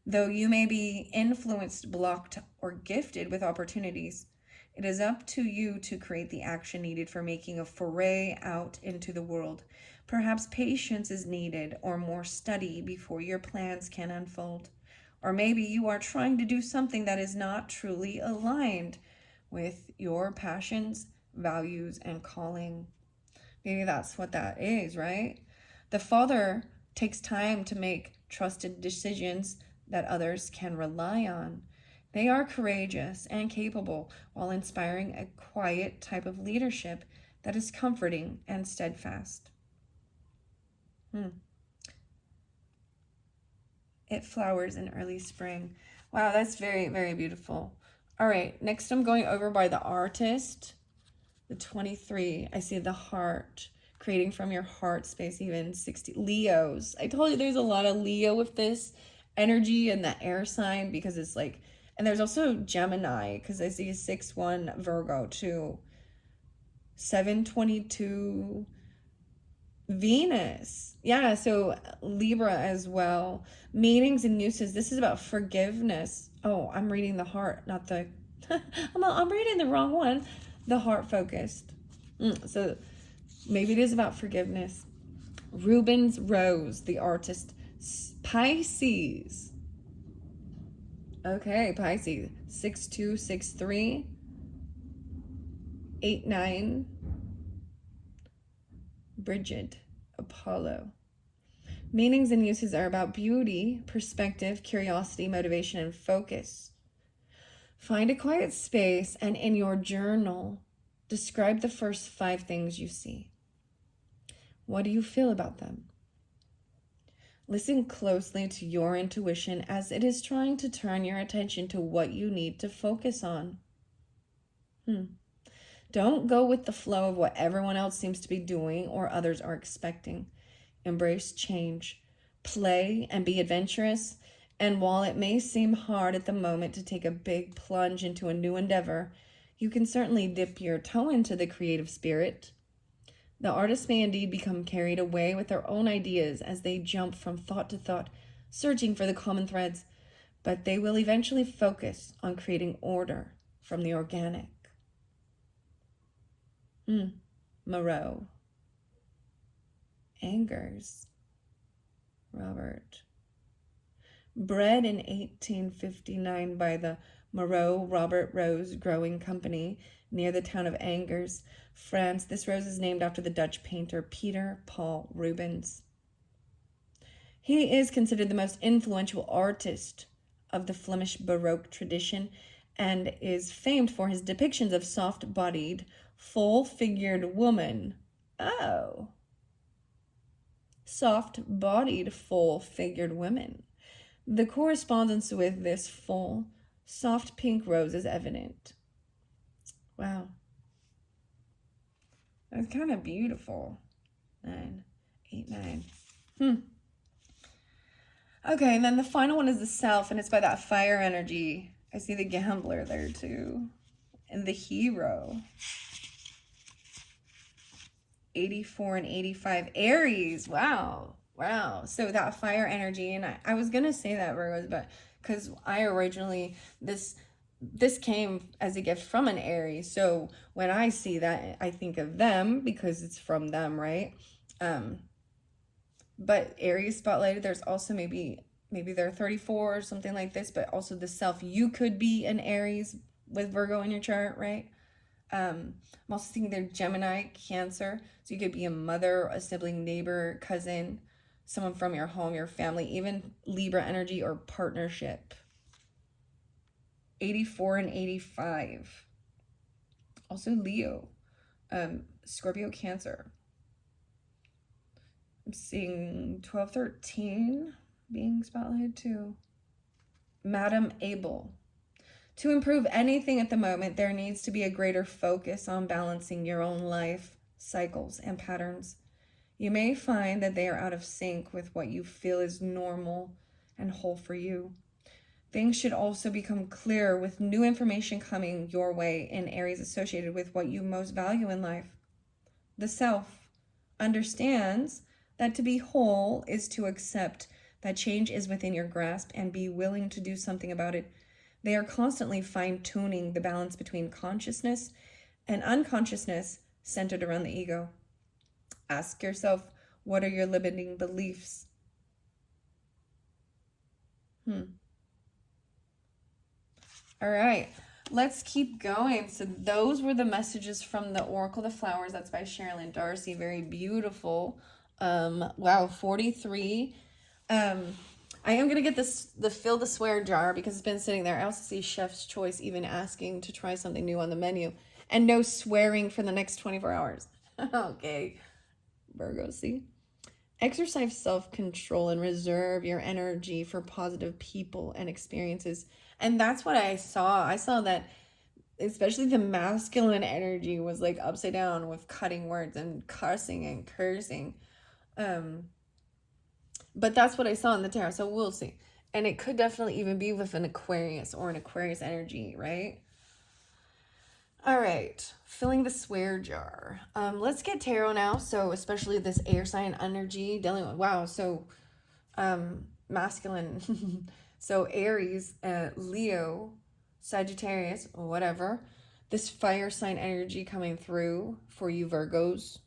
[SPEAKER 1] Though you may be influenced, blocked, or gifted with opportunities, it is up to you to create the action needed for making a foray out into the world. Perhaps patience is needed, or more study before your plans can unfold. Or maybe you are trying to do something that is not truly aligned with your passions, values, and calling. Maybe that's what that is, right? The Father takes time to make trusted decisions that others can rely on. They are courageous and capable while inspiring a quiet type of leadership that is comforting and steadfast. It flowers in early spring. Wow, that's very, very beautiful. All right, next I'm going over by the artist, the 23. I see the heart, creating from your heart space, even 60. Leos. I told you there's a lot of Leo with this energy and the air sign, because it's like, and there's also Gemini, because I see 6-1 Virgo too. 7-22 Venus. Yeah, so Libra as well. Meanings and uses. This is about forgiveness. Oh, I'm reading the heart, not the... I'm reading the wrong one. The heart focused. So maybe it is about forgiveness. Rubens Rose, the artist. Pisces. Okay, Pisces. 6-2, 6-3. 8-9, Bridget, Apollo. Meanings and uses are about beauty, perspective, curiosity, motivation, and focus. Find a quiet space and in your journal, describe the first 5 things you see. What do you feel about them? Listen closely to your intuition as it is trying to turn your attention to what you need to focus on. Don't go with the flow of what everyone else seems to be doing or others are expecting. Embrace change, play, and be adventurous. And while it may seem hard at the moment to take a big plunge into a new endeavor, you can certainly dip your toe into the creative spirit. The artist may indeed become carried away with their own ideas as they jump from thought to thought, searching for the common threads, but they will eventually focus on creating order from the organic. Moreau. Angers. Robert. Bred in 1859 by the Moreau Robert Rose Growing Company near the town of Angers, France, this rose is named after the Dutch painter Peter Paul Rubens. He is considered the most influential artist of the Flemish Baroque tradition and is famed for his depictions of soft-bodied, full-figured women. Oh. Soft-bodied, full-figured women. The correspondence with this full, soft pink rose is evident. Wow. That's kind of beautiful. 9, 8, 9. Okay, and then the final one is the self, and it's by that fire energy. I see the gambler there too. And the hero. 84 and 85. Aries. Wow. So that fire energy, and I was going to say that, Virgos, but because I originally, this came as a gift from an Aries. So when I see that, I think of them because it's from them, right? But Aries spotlighted, there's also maybe they're 34 or something like this, but also the self. You could be an Aries with Virgo in your chart, right? I'm also thinking they're Gemini, Cancer. So you could be a mother, a sibling, neighbor, cousin, someone from your home, your family, even Libra energy or partnership. 84 and 85. Also Leo, Scorpio, Cancer. I'm seeing 12, 13 being spotlighted too. Madam Abel. To improve anything at the moment, there needs to be a greater focus on balancing your own life, cycles, and patterns. You may find that they are out of sync with what you feel is normal and whole for you. Things should also become clearer with new information coming your way in areas associated with what you most value in life. The self understands that to be whole is to accept that change is within your grasp and be willing to do something about it. They are constantly fine-tuning the balance between consciousness and unconsciousness centered around the ego. Ask yourself, what are your limiting beliefs? All right, let's keep going. So those were the messages from the Oracle of the Flowers. That's by Sherilyn Darcy. Very beautiful. Wow, 43. I am going to get the fill the swear jar because it's been sitting there. I also see Chef's Choice even asking to try something new on the menu. And no swearing for the next 24 hours. Okay, Virgo, see? Exercise self-control and reserve your energy for positive people and experiences. And that's what I saw. I saw that especially the masculine energy was like upside down with cutting words and cussing and cursing. But that's what I saw in the tarot, so we'll see. And it could definitely even be with an Aquarius or an Aquarius energy, right? All right, filling the swear jar. Let's get tarot now. So especially this air sign energy dealing with, wow, so masculine. So Aries, Leo, Sagittarius, whatever. This fire sign energy coming through for you Virgos.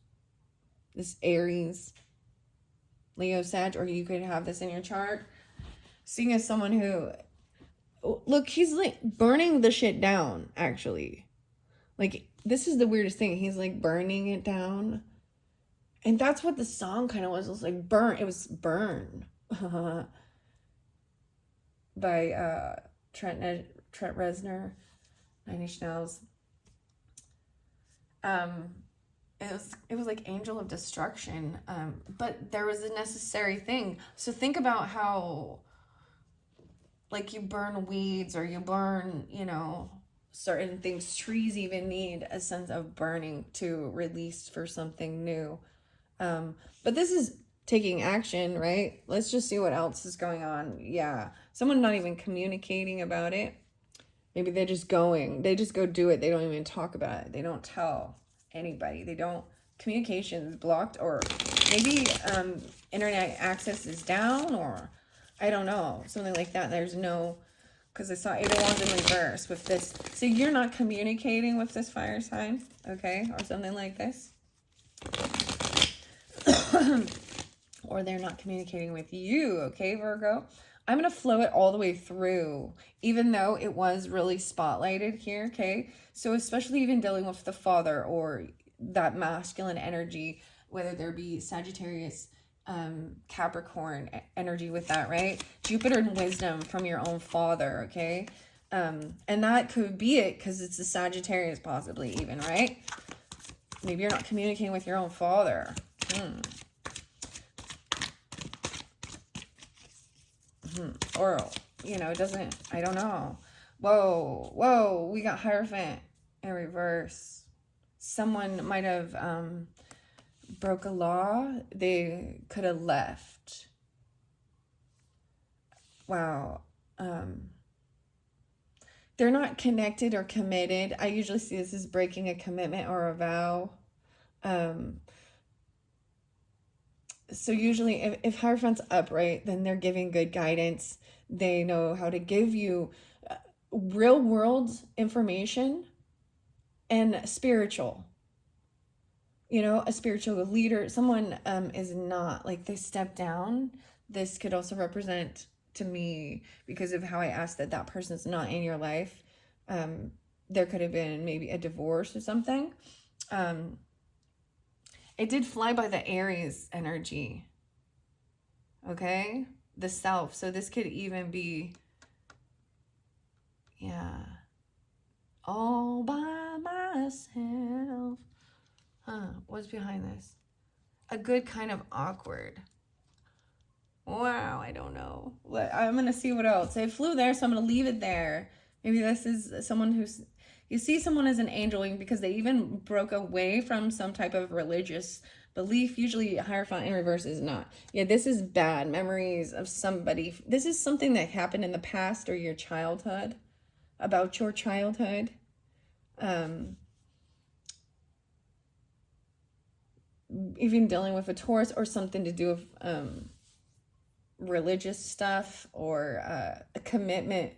[SPEAKER 1] This Aries, Leo, Sag, or you could have this in your chart. Seeing as someone who, look, he's like burning the shit down, actually. Like, this is the weirdest thing. He's like burning it down. And that's what the song kind of was. It was like burn. It was Burn by Trent Reznor, Nine Inch Nails. It was like Angel of Destruction. But there was a necessary thing. So think about how, like, you burn weeds or you burn, certain things. Trees even need a sense of burning to release for something new. But this is taking action, right? Let's just see what else is going on. Yeah. Someone not even communicating about it. Maybe they just go do it. They don't even talk about it. They don't tell anybody. Communication is blocked, or maybe internet access is down, or I don't know, something like that. There's no, because I saw 8 of Wands in reverse with this. So you're not communicating with this fire sign, okay? Or something like this. Or they're not communicating with you, okay, Virgo? I'm going to flow it all the way through, even though it was really spotlighted here, okay? So especially even dealing with the father or that masculine energy, whether there be Sagittarius, Capricorn energy with that, right? Jupiter and wisdom from your own father, okay? And that could be it because it's a Sagittarius possibly even, right? Maybe you're not communicating with your own father. Or, it doesn't, I don't know. Whoa, we got Hierophant in reverse. Someone might have broke a law. They could have left. Wow. They're not connected or committed. I usually see this as breaking a commitment or a vow. So usually if Hierophant's upright, then they're giving good guidance. They know how to give you real world information and spiritual. A spiritual leader. Someone is not, like, they step down. This could also represent, to me, because of how I asked that person's not in your life. There could have been maybe a divorce or something. It did fly by the Aries energy. Okay? The self. So this could even be, all by myself. What's behind this? A good kind of awkward. Wow, I don't know. I'm going to see what else. It flew there, so I'm going to leave it there. Maybe this is someone who's... You see someone as an angel because they even broke away from some type of religious belief. Usually Hierophant in reverse is not. Yeah, this is bad memories of somebody. This is something that happened in the past or your childhood, about your childhood. Even dealing with a Taurus or something to do with religious stuff or a commitment,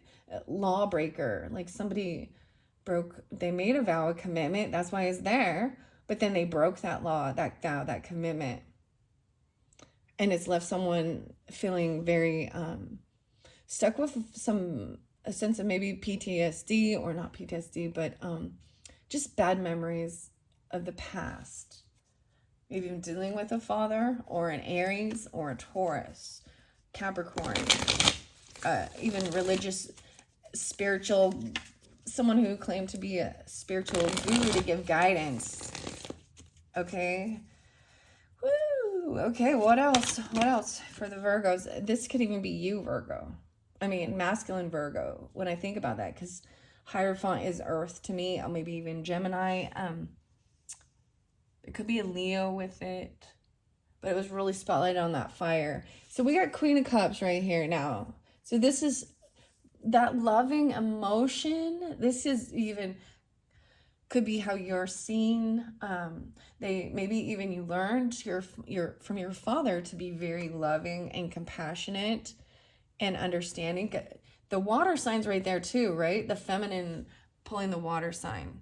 [SPEAKER 1] lawbreaker, like somebody... they made a vow, a commitment, that's why it's there, but then they broke that law, that vow, that commitment, and it's left someone feeling very stuck with a sense of maybe PTSD, or not PTSD, but just bad memories of the past. Maybe even dealing with a father or an Aries or a Taurus, Capricorn, even religious, spiritual, someone who claimed to be a spiritual guru to give guidance. Okay. Woo. Okay, what else? What else for the Virgos? This could even be you, Virgo. I mean, masculine Virgo, when I think about that, because Hierophant is Earth to me, or maybe even Gemini. It could be a Leo with it, but it was really spotlighted on that fire. So we got Queen of Cups right here now. So this is that loving emotion. This is even could be how you're seen. Maybe even you learned from your father to be very loving and compassionate and understanding. The water sign's right there too, right? The feminine pulling the water sign.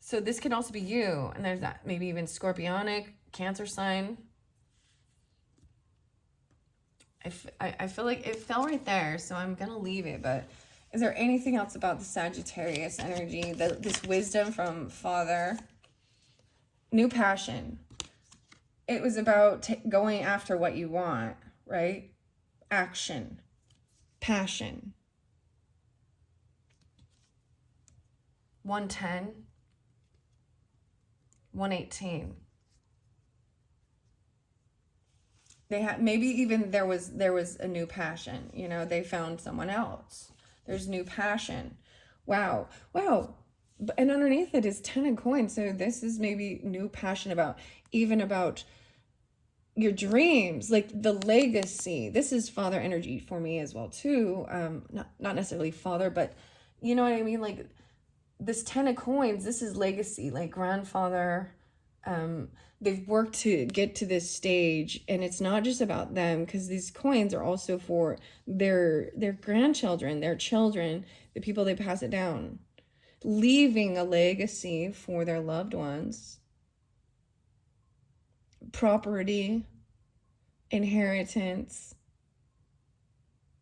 [SPEAKER 1] So this could also be you. And there's that maybe even Scorpionic, Cancer sign. I feel like it fell right there, so I'm going to leave it. But Is there anything else about the Sagittarius energy? This wisdom from Father. New passion. It was about going after what you want, right? Action. Passion. 110. 118. They had, maybe even there was a new passion. You know, they found someone else. There's new passion. Wow. And underneath it is 10 of coins. So this is maybe new passion about your dreams, like the legacy. This is father energy for me as well too. Not necessarily father, but you know what I mean? Like this 10 of coins, this is legacy, like grandfather. They've worked to get to this stage, and it's not just about them, because these coins are also for their grandchildren, their children, the people they pass it down, leaving a legacy for their loved ones. Property, inheritance,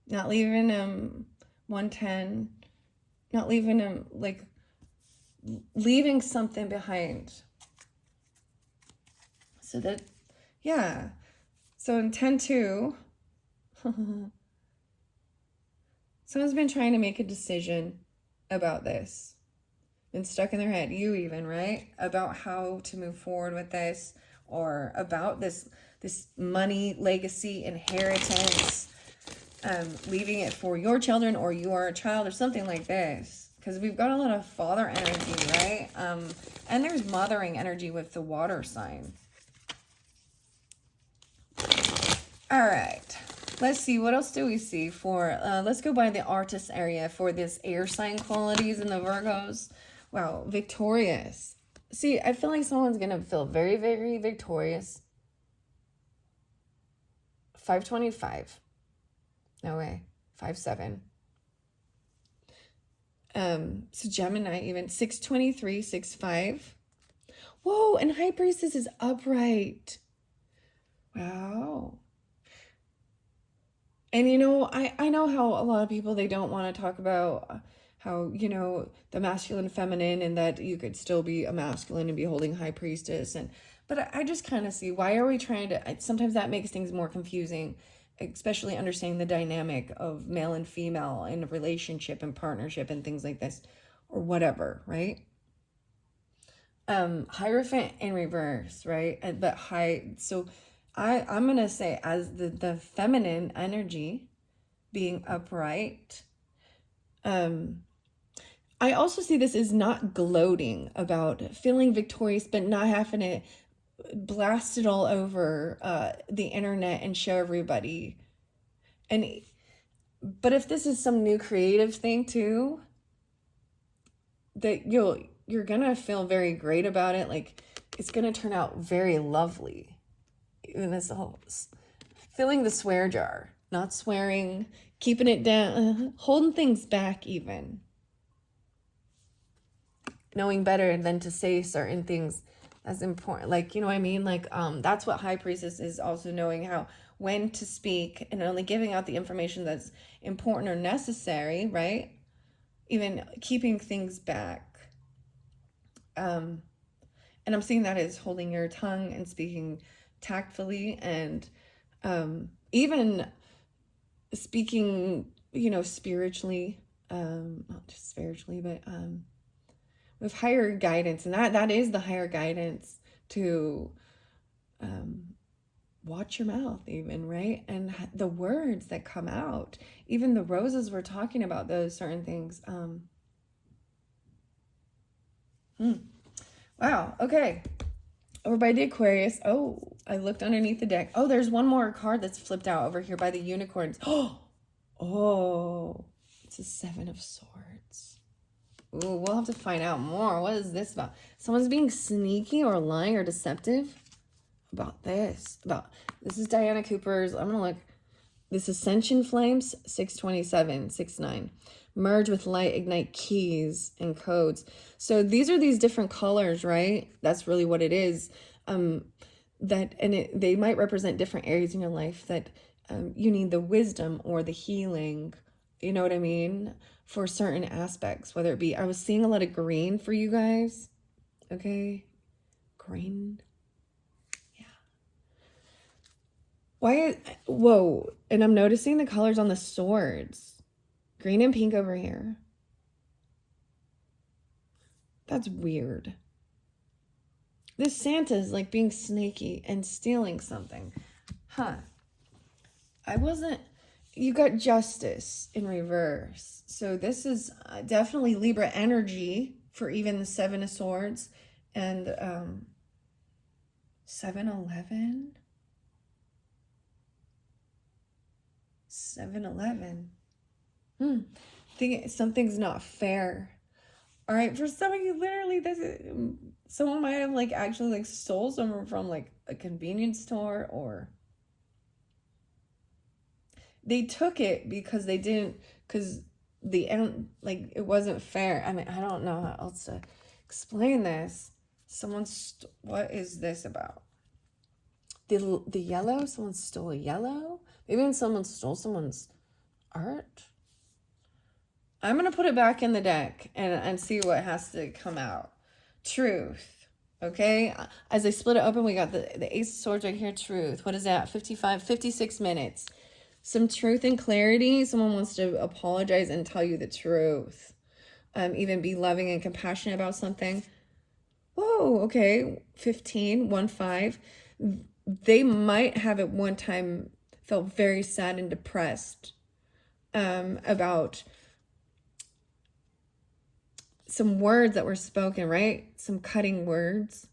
[SPEAKER 1] not leaving them 110, not leaving them, like leaving something behind. So that, yeah. So in 10-2, someone's been trying to make a decision about this. Been stuck in their head, you even, right? About how to move forward with this, or about this money, legacy, inheritance, leaving it for your children or your child or something like this. Because we've got a lot of father energy, right? And there's mothering energy with the water sign. All right, let's see, what else do we see for, let's go by the artist area for this air sign qualities in the Virgos. Wow, victorious. See, I feel like someone's going to feel very, very victorious. 525. No way. 57. So Gemini even. 623, 65. Whoa, and High Priestess is upright. Wow. And you know, I know how a lot of people, they don't want to talk about how, you know, the masculine, feminine, and that you could still be a masculine and be holding High Priestess. But I just kind of see, why are we trying to, sometimes that makes things more confusing, especially understanding the dynamic of male and female in a relationship and partnership and things like this, or whatever, right? Hierophant in reverse, right? But high, so I'm going to say, as the feminine energy being upright, I also see this as not gloating about feeling victorious, but not having to blast it all over the internet and show everybody. But if this is some new creative thing too, that you're going to feel very great about it. Like it's going to turn out very lovely. Even this whole filling the swear jar, not swearing, keeping it down, holding things back even. Knowing better than to say certain things as important. Like, you know what I mean? Like, that's what High Priestess is, also knowing when to speak and only giving out the information that's important or necessary, right? Even keeping things back. And I'm seeing that as holding your tongue and speaking tactfully, and even speaking, you know, spiritually, not just spiritually, but with higher guidance. And that is the higher guidance to watch your mouth even, right? And the words that come out, even the roses we're talking about, those certain things. Wow, okay. Over by the Aquarius. Oh, I looked underneath the deck. Oh, there's one more card that's flipped out over here by the unicorns. Oh, it's a 7 of Swords. Ooh, we'll have to find out more. What is this about? Someone's being sneaky or lying or deceptive about this. This is Diana Cooper's. I'm going to look. This Ascension Flames, 627, 69. Merge with light, ignite keys and codes. So these are these different colors, right? That's really what it is. They might represent different areas in your life that you need the wisdom or the healing You know what I mean? For certain aspects, whether it be, I was seeing a lot of green for you guys. Okay. Green. Yeah. Whoa. And I'm noticing the colors on the swords. Green and pink over here. That's weird. This Santa's like being snaky and stealing something. Huh. You got Justice in reverse. So this is definitely Libra energy for even the Seven of Swords. And 7-Eleven? 7-Eleven. Think something's not fair. All right, for some of you, literally, someone might have like actually like stole someone from like a convenience store, or they took it because like it wasn't fair. I mean, I don't know how else to explain this. What is this about? The yellow, someone stole a yellow? Maybe when someone stole someone's art? I'm going to put it back in the deck and see what has to come out. Truth. Okay? As I split it open, we got the Ace of Swords right here. Truth. What is that? 56 minutes. Some truth and clarity. Someone wants to apologize and tell you the truth. Even be loving and compassionate about something. Whoa, okay. 15. They might have at one time felt very sad and depressed about some words that were spoken, right? Some cutting words.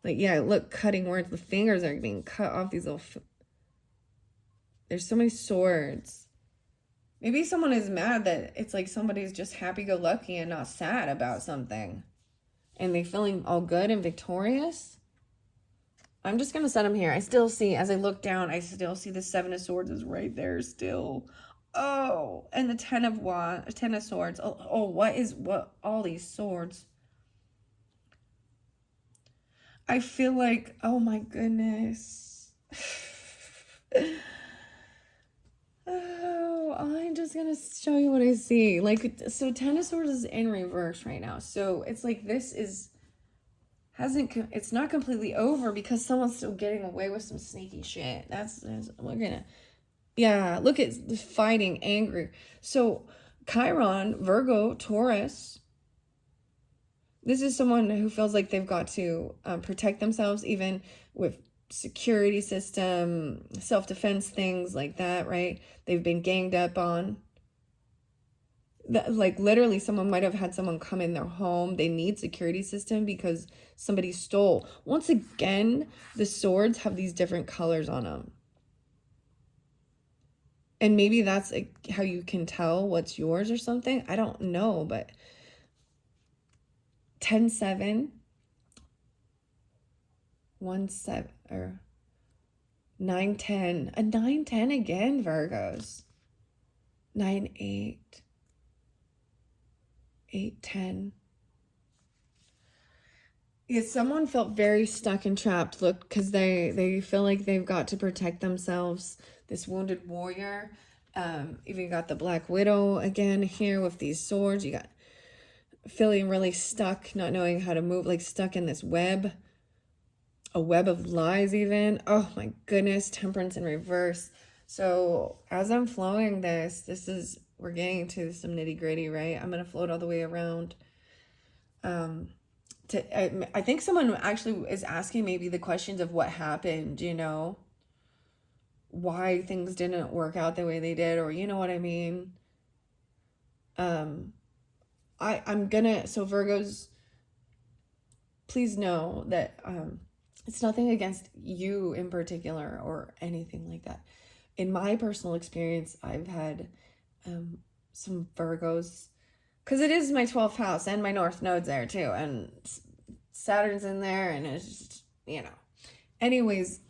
[SPEAKER 1] Like, yeah, look, cutting words. The fingers are being cut off these little... There's so many swords. Maybe someone is mad that it's like somebody's just happy-go-lucky and not sad about something. And they feeling all good and victorious. I'm just going to set them here. I still see, as I look down, I still see the Seven of Swords is right there still. Oh, and the Ten of Swords. What all these swords? I feel like, oh my goodness. Oh, I'm just gonna show you what I see. Like, so Ten of Swords is in reverse right now. So it's like it's not completely over because someone's still getting away with some sneaky shit. Yeah, look at the fighting, angry. So Chiron, Virgo, Taurus. This is someone who feels like they've got to protect themselves, even with security system, self-defense, things like that, right? They've been ganged up on. Like literally someone might have had someone come in their home. They need security system because somebody stole. Once again, the swords have these different colors on them. And maybe that's how you can tell what's yours or something. I don't know, but 10-7, 1-7, or 9-10. A 9-10 again, Virgos. 9-8. 8-10. Yeah, someone felt very stuck and trapped. Look, because they feel like they've got to protect themselves. This wounded warrior. Even got the Black Widow again here with these swords. You got feeling really stuck, not knowing how to move, like stuck in this web. A web of lies even. Oh my goodness. Temperance in reverse. So as I'm flowing we're getting to some nitty gritty, right? I'm going to float all the way around. I think someone actually is asking maybe the questions of what happened, why things didn't work out the way they did, or you know what I mean? So Virgos, please know that it's nothing against you in particular or anything like that. In my personal experience, I've had some Virgos, because it is my 12th house and my North Node's there too, and Saturn's in there, and it's just, Anyways,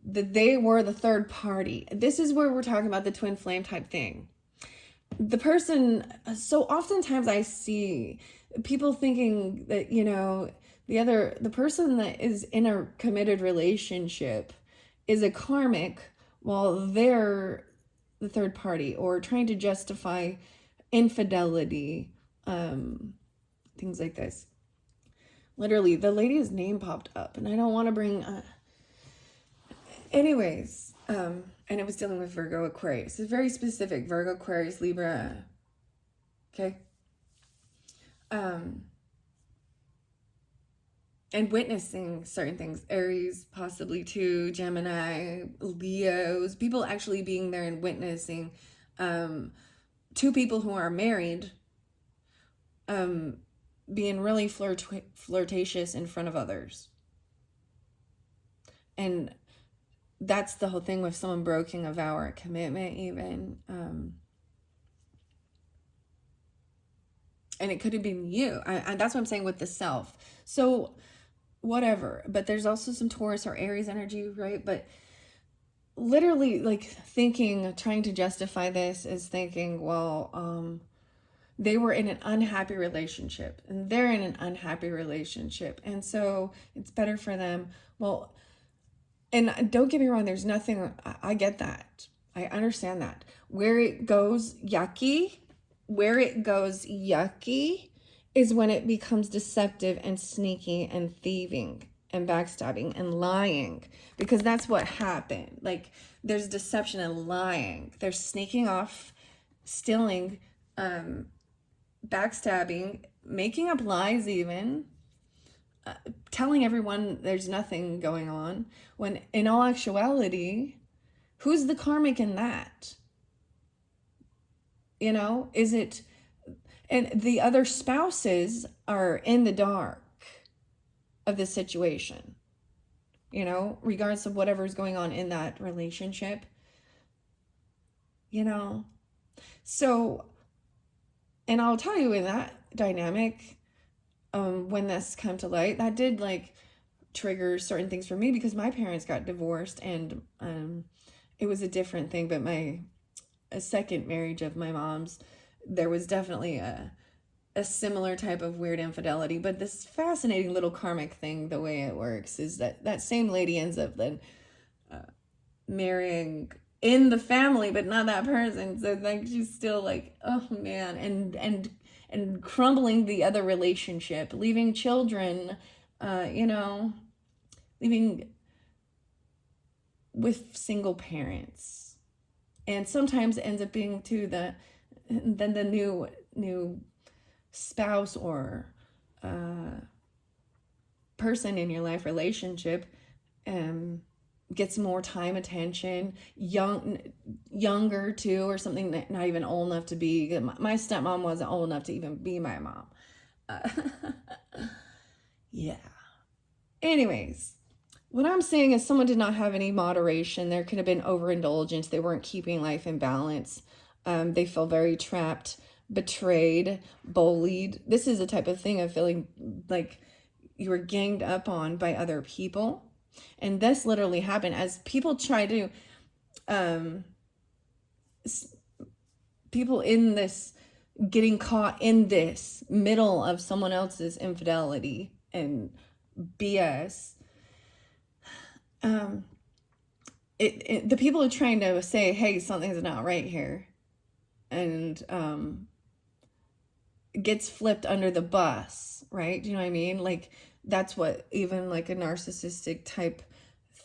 [SPEAKER 1] they were the third party. This is where we're talking about the twin flame type thing. The person, so oftentimes I see people thinking that, the person that is in a committed relationship is a karmic, while they're the third party or trying to justify infidelity, things like this. Literally, the lady's name popped up, and I don't want to bring... Anyways, and it was dealing with Virgo Aquarius. It's very specific. Virgo Aquarius Libra. Okay. And witnessing certain things. Aries, possibly too. Gemini, Leos. People actually being there and witnessing. Two people who are married being really flirtatious in front of others. And that's the whole thing with someone breaking a vow or a commitment even. And it could have been you. And that's what I'm saying with the self. So whatever. But there's also some Taurus or Aries energy, right? But literally like thinking, trying to justify this is thinking, well, they were in an unhappy relationship and they're in an unhappy relationship. And so it's better for them. Well, and don't get me wrong, there's nothing, I get that. I understand that. Where it goes yucky is when it becomes deceptive and sneaky and thieving and backstabbing and lying, because that's what happened. Like there's deception and lying. They're sneaking off, stealing, backstabbing, making up lies even, telling everyone there's nothing going on, when in all actuality, who's the karmic in that? You know, is it, and the other spouses are in the dark of the situation, you know, regardless of whatever's going on in that relationship, you know. So, and I'll tell you in that dynamic, when this came to light, that did like trigger certain things for me because my parents got divorced and it was a different thing. But a second marriage of my mom's, there was definitely a similar type of weird infidelity. But this fascinating little karmic thing, the way it works is that same lady ends up then marrying in the family, but not that person. So like she's still like, oh man, and crumbling the other relationship, leaving children, you know, leaving with single parents. And sometimes it ends up being to the new spouse or person in your life, relationship, gets more time, attention, younger too, or something, that not even old enough to be. My stepmom wasn't old enough to even be my mom. Yeah. Anyways, what I'm saying is someone did not have any moderation. There could have been overindulgence. They weren't keeping life in balance. They feel very trapped, betrayed, bullied. This is a type of thing of feeling like you were ganged up on by other people. And this literally happened as people try to, people in this, getting caught in this middle of someone else's infidelity and BS. The people are trying to say, hey, something's not right here. And gets flipped under the bus, right? Do you know what I mean? Like, that's what even like a narcissistic type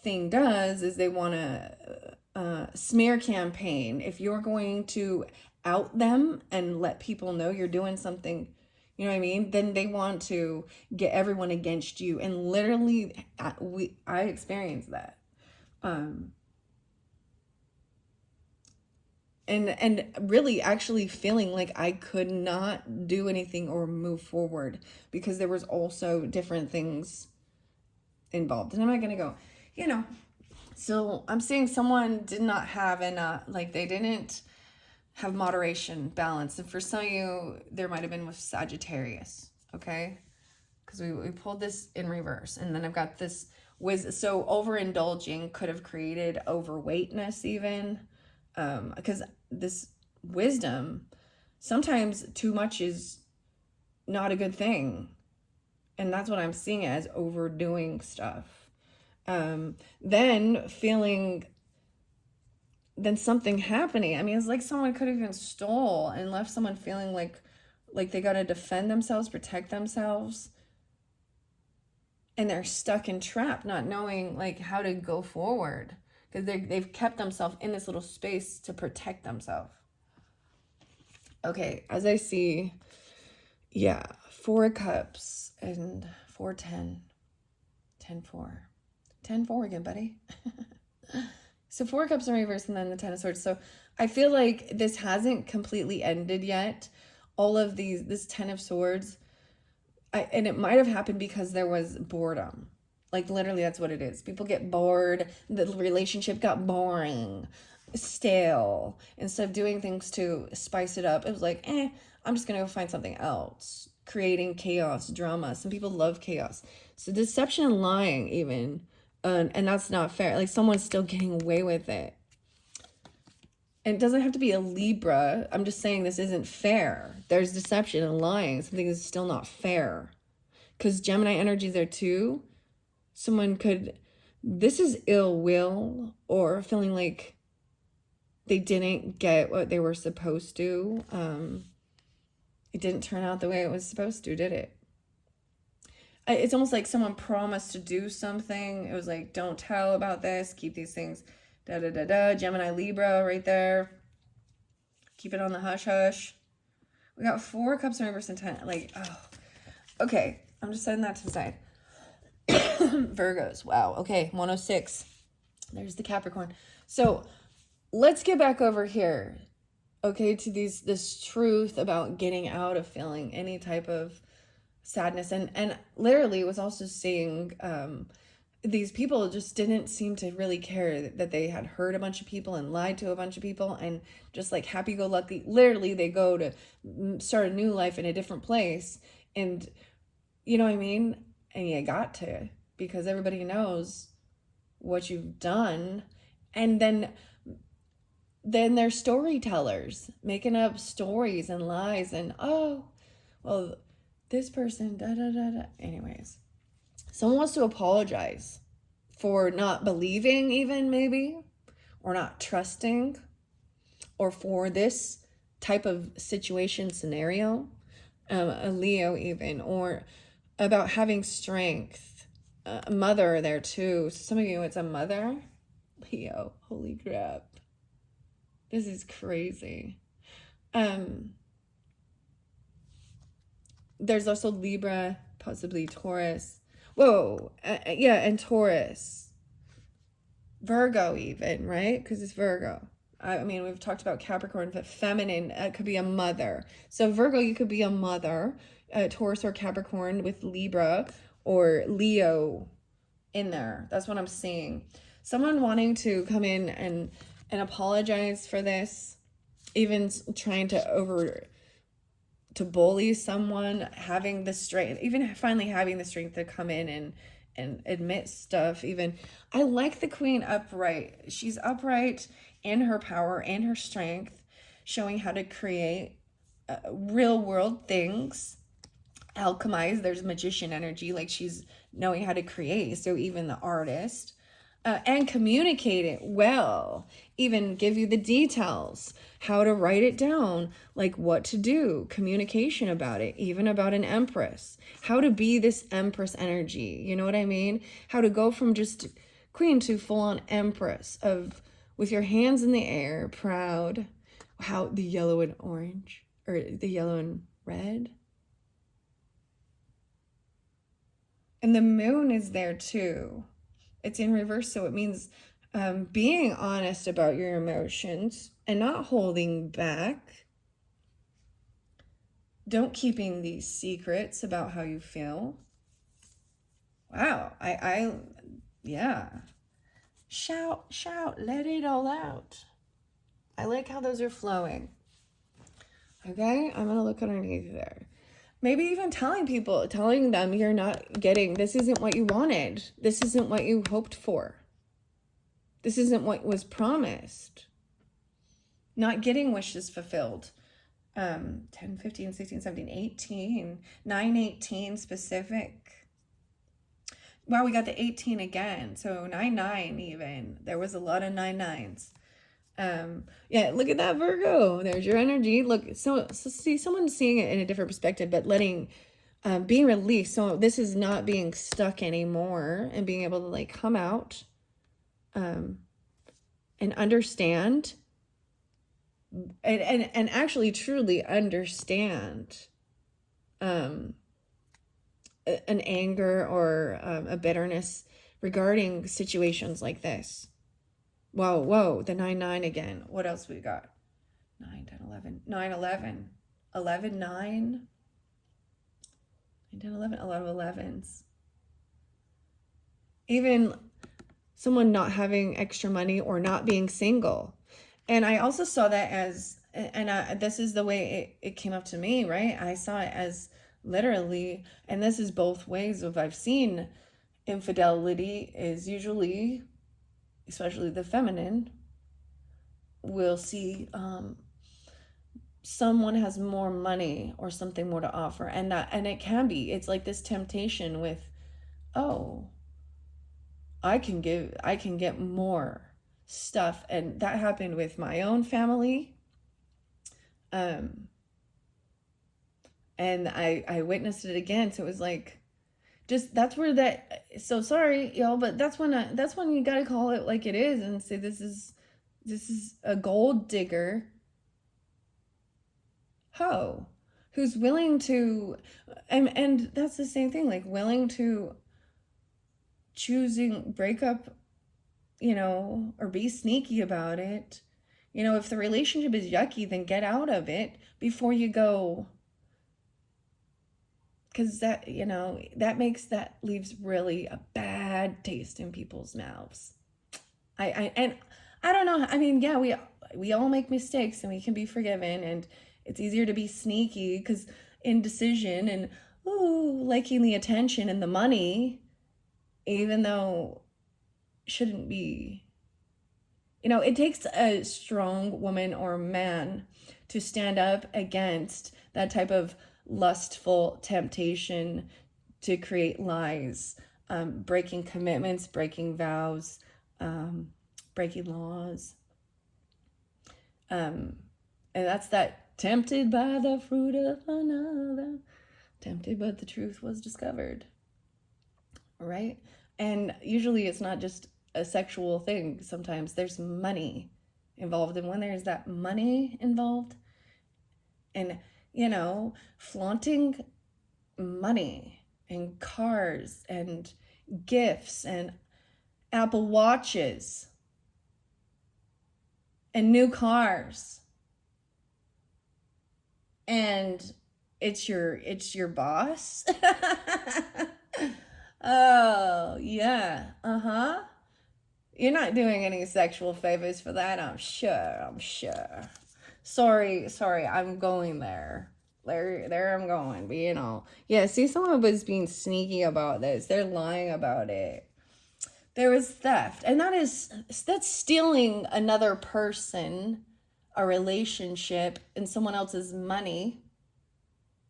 [SPEAKER 1] thing does, is they want to smear campaign. If you're going to out them and let people know you're doing something, you know what I mean, then they want to get everyone against you. And literally I experienced that. And really actually feeling like I could not do anything or move forward because there was also different things involved. And I'm not going to go, you know, so I'm saying someone did not have like they didn't have moderation, balance. And for some of you, there might have been with Sagittarius, okay? Because we pulled this in reverse. And then I've got this, so overindulging could have created overweightness even. Because this wisdom, sometimes too much is not a good thing. And that's what I'm seeing as overdoing stuff. Then feeling than something happening. I mean, it's like someone could have even stole and left someone feeling like they got to defend themselves, protect themselves. And they're stuck and trapped, not knowing like how to go forward, because they've kept themselves in this little space to protect themselves. Okay, as I see, yeah, 4 of Cups and 4-10, 10-4, 10-4 again, buddy. So 4 Cups in reverse and then the 10 of Swords. So I feel like this hasn't completely ended yet. All of this 10 of Swords, and it might have happened because there was boredom. Like literally that's what it is. People get bored. The relationship got boring, stale. Instead of doing things to spice it up, it was like, I'm just going to go find something else. Creating chaos, drama. Some people love chaos. So deception and lying even. And that's not fair. Like someone's still getting away with it. And it doesn't have to be a Libra. I'm just saying this isn't fair. There's deception and lying. Something is still not fair. Because Gemini energy is there too. Someone could... This is ill will or feeling like they didn't get what they were supposed to. It didn't turn out the way it was supposed to, did it? It's almost like someone promised to do something. It was like, don't tell about this. Keep these things... Gemini, Libra right there. Keep it on the hush hush. We got 4 Cups in reverse and 10. Like, oh. Okay, I'm just setting that to the side. Virgos. Wow. Okay, 106. There's the Capricorn. So let's get back over here. Okay, to this truth about getting out of feeling any type of sadness. And literally was also seeing these people just didn't seem to really care that they had hurt a bunch of people and lied to a bunch of people, and just like happy-go-lucky, literally they go to start a new life in a different place, and you know what I mean? And you got to, because everybody knows what you've done. And then they're storytellers, making up stories and lies, and oh, well, this person, da-da-da-da. Anyways. Someone wants to apologize for not believing even maybe, or not trusting, or for this type of situation scenario, a Leo even, or about having strength, a mother there too. So some of you, it's a mother, Leo, holy crap. This is crazy. There's also Libra, possibly Taurus. Whoa, yeah, and Taurus. Virgo even, right? Because it's Virgo. I mean, we've talked about Capricorn, but feminine, could be a mother. So Virgo, you could be a mother, Taurus or Capricorn with Libra or Leo in there. That's what I'm seeing. Someone wanting to come in and apologize for this, even trying to bully someone, having the strength, even finally having the strength to come in and admit stuff. Even I like the Queen upright. She's upright in her power and her strength, showing how to create real world things, alchemize. There's magician energy, like she's knowing how to create. So even the artist, and communicate it well, even give you the details, how to write it down, like what to do, communication about it, even about an empress, how to be this empress energy, you know what I mean? How to go from just queen to full-on empress, of with your hands in the air, proud, how the yellow and orange, or the yellow and red. And the moon is there too. It's in reverse, so it means being honest about your emotions and not holding back. Don't keeping these secrets about how you feel. Wow, yeah. Shout, let it all out. I like how those are flowing. Okay, I'm gonna look underneath there. Maybe even telling them you're not getting, this isn't what you wanted. This isn't what you hoped for. This isn't what was promised. Not getting wishes fulfilled. 10, 15, 16, 17, 18, 9, 18 specific. Wow, we got the 18 again. So 9, 9 even. There was a lot of 9, 9s. Yeah, look at that, Virgo. There's your energy. Look, so see, someone's seeing it in a different perspective, but letting, being released. So this is not being stuck anymore, and being able to like come out, and understand, and actually truly understand, um, an anger or a bitterness regarding situations like this. Whoa, the 9-9 again. What else we got? 9, 10, 11, 9, 11, 11, 9, 10, 11, a lot of 11s. Even someone not having extra money or not being single. And I also saw that as, and this is the way it came up to me, right? I saw it as literally, and this is both ways of I've seen infidelity is usually, especially the feminine, will see someone has more money or something more to offer, and it can be, it's like this temptation with, oh, I can get more stuff. And that happened with my own family, and I witnessed it again. So it was like, just, that's where that, so sorry y'all, but that's when you got to call it like it is and say, this is a gold digger hoe who's willing to, and that's the same thing, like willing to choosing break up, or be sneaky about it. If the relationship is yucky, then get out of it before you go, because that leaves really a bad taste in people's mouths. And I don't know. I mean, yeah, we all make mistakes and we can be forgiven, and it's easier to be sneaky because indecision and liking the attention and the money, even though shouldn't be. It takes a strong woman or man to stand up against that type of lustful temptation to create lies, breaking commitments, breaking vows, breaking laws. And that's that tempted by the fruit of another, tempted but the truth was discovered, right? And usually it's not just a sexual thing. Sometimes there's money involved, and when there's that money involved, and flaunting money and cars and gifts and Apple Watches and new cars, and it's your boss. Oh yeah, you're not doing any sexual favors for that, I'm sure. Sorry, I'm going there. There I'm going. But yeah, see, someone was being sneaky about this. They're lying about it. There was theft, and that's stealing another person, a relationship, and someone else's money.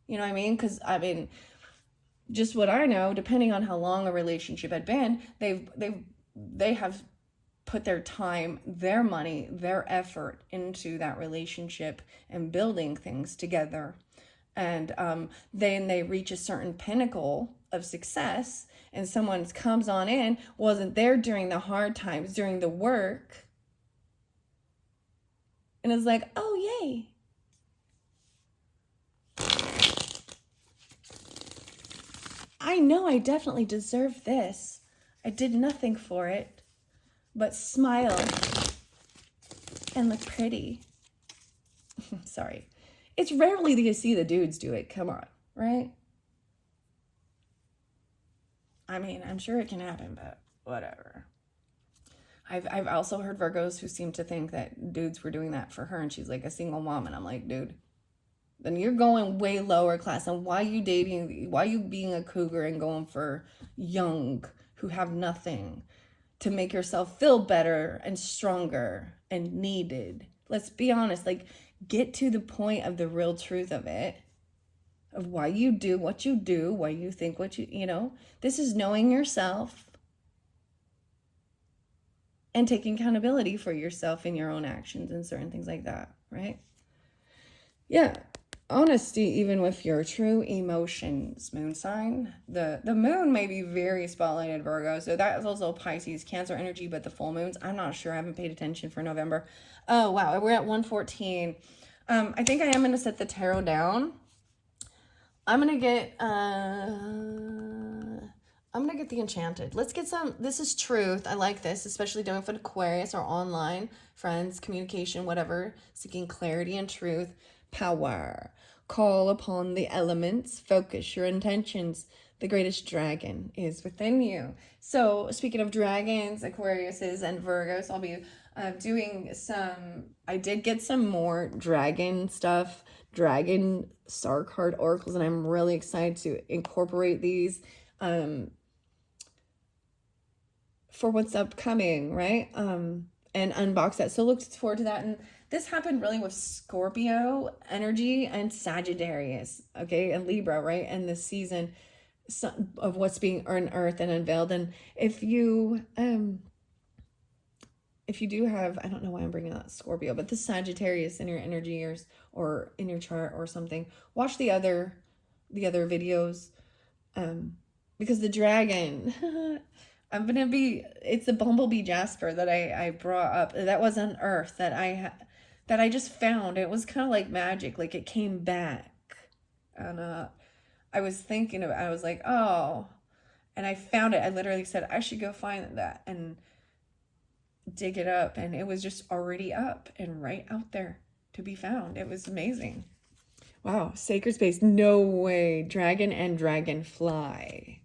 [SPEAKER 1] You know what I mean? Because just what I know, depending on how long a relationship had been, they have put their time, their money, their effort into that relationship and building things together. And then they reach a certain pinnacle of success, and someone comes on in, wasn't there during the hard times, during the work, and is like, oh, yay. I know I definitely deserve this. I did nothing for it but smile and look pretty. Sorry. It's rarely that you see the dudes do it. Come on, right? I mean, I'm sure it can happen, but whatever. I've also heard Virgos who seem to think that dudes were doing that for her, and she's like a single mom, and I'm like, dude, then you're going way lower class. And why you being a cougar and going for young who have nothing to make yourself feel better and stronger and needed? Let's be honest, like, get to the point of the real truth of it, of why you do what you do, why you think what you this is knowing yourself and taking accountability for yourself and your own actions and certain things like that, right? Yeah. Honesty, even with your true emotions, moon sign. The moon may be very spotlighted, Virgo. So that is also Pisces, Cancer energy, but the full moons, I'm not sure. I haven't paid attention for November. Oh, wow. We're at 114. I think I am going to set the tarot down. I'm going to get the Enchanted. Let's get some. This is truth. I like this, especially doing for Aquarius or online friends, communication, whatever, seeking clarity and truth. Power. Call upon the elements. Focus your intentions. The greatest dragon is within you. So speaking of dragons, Aquariuses, and Virgos, I'll be doing some. I did get some more dragon stuff, dragon star card oracles, and I'm really excited to incorporate these for what's upcoming, right? And unbox that. So look forward to that. And this happened really with Scorpio energy and Sagittarius, okay, and Libra, right? And this season of what's being unearthed and unveiled. And if you do have, I don't know why I'm bringing up Scorpio, but the Sagittarius in your energy or in your chart or something, watch the other videos, because the dragon, it's the Bumblebee Jasper that I brought up. That was unearthed that I just found. It was kind of like magic, like it came back. And I was thinking of it. I was like, oh, and I found it. I literally said, I should go find that and dig it up. And it was just already up and right out there to be found. It was amazing. Wow. Sacred space. No way. Dragon and dragonfly.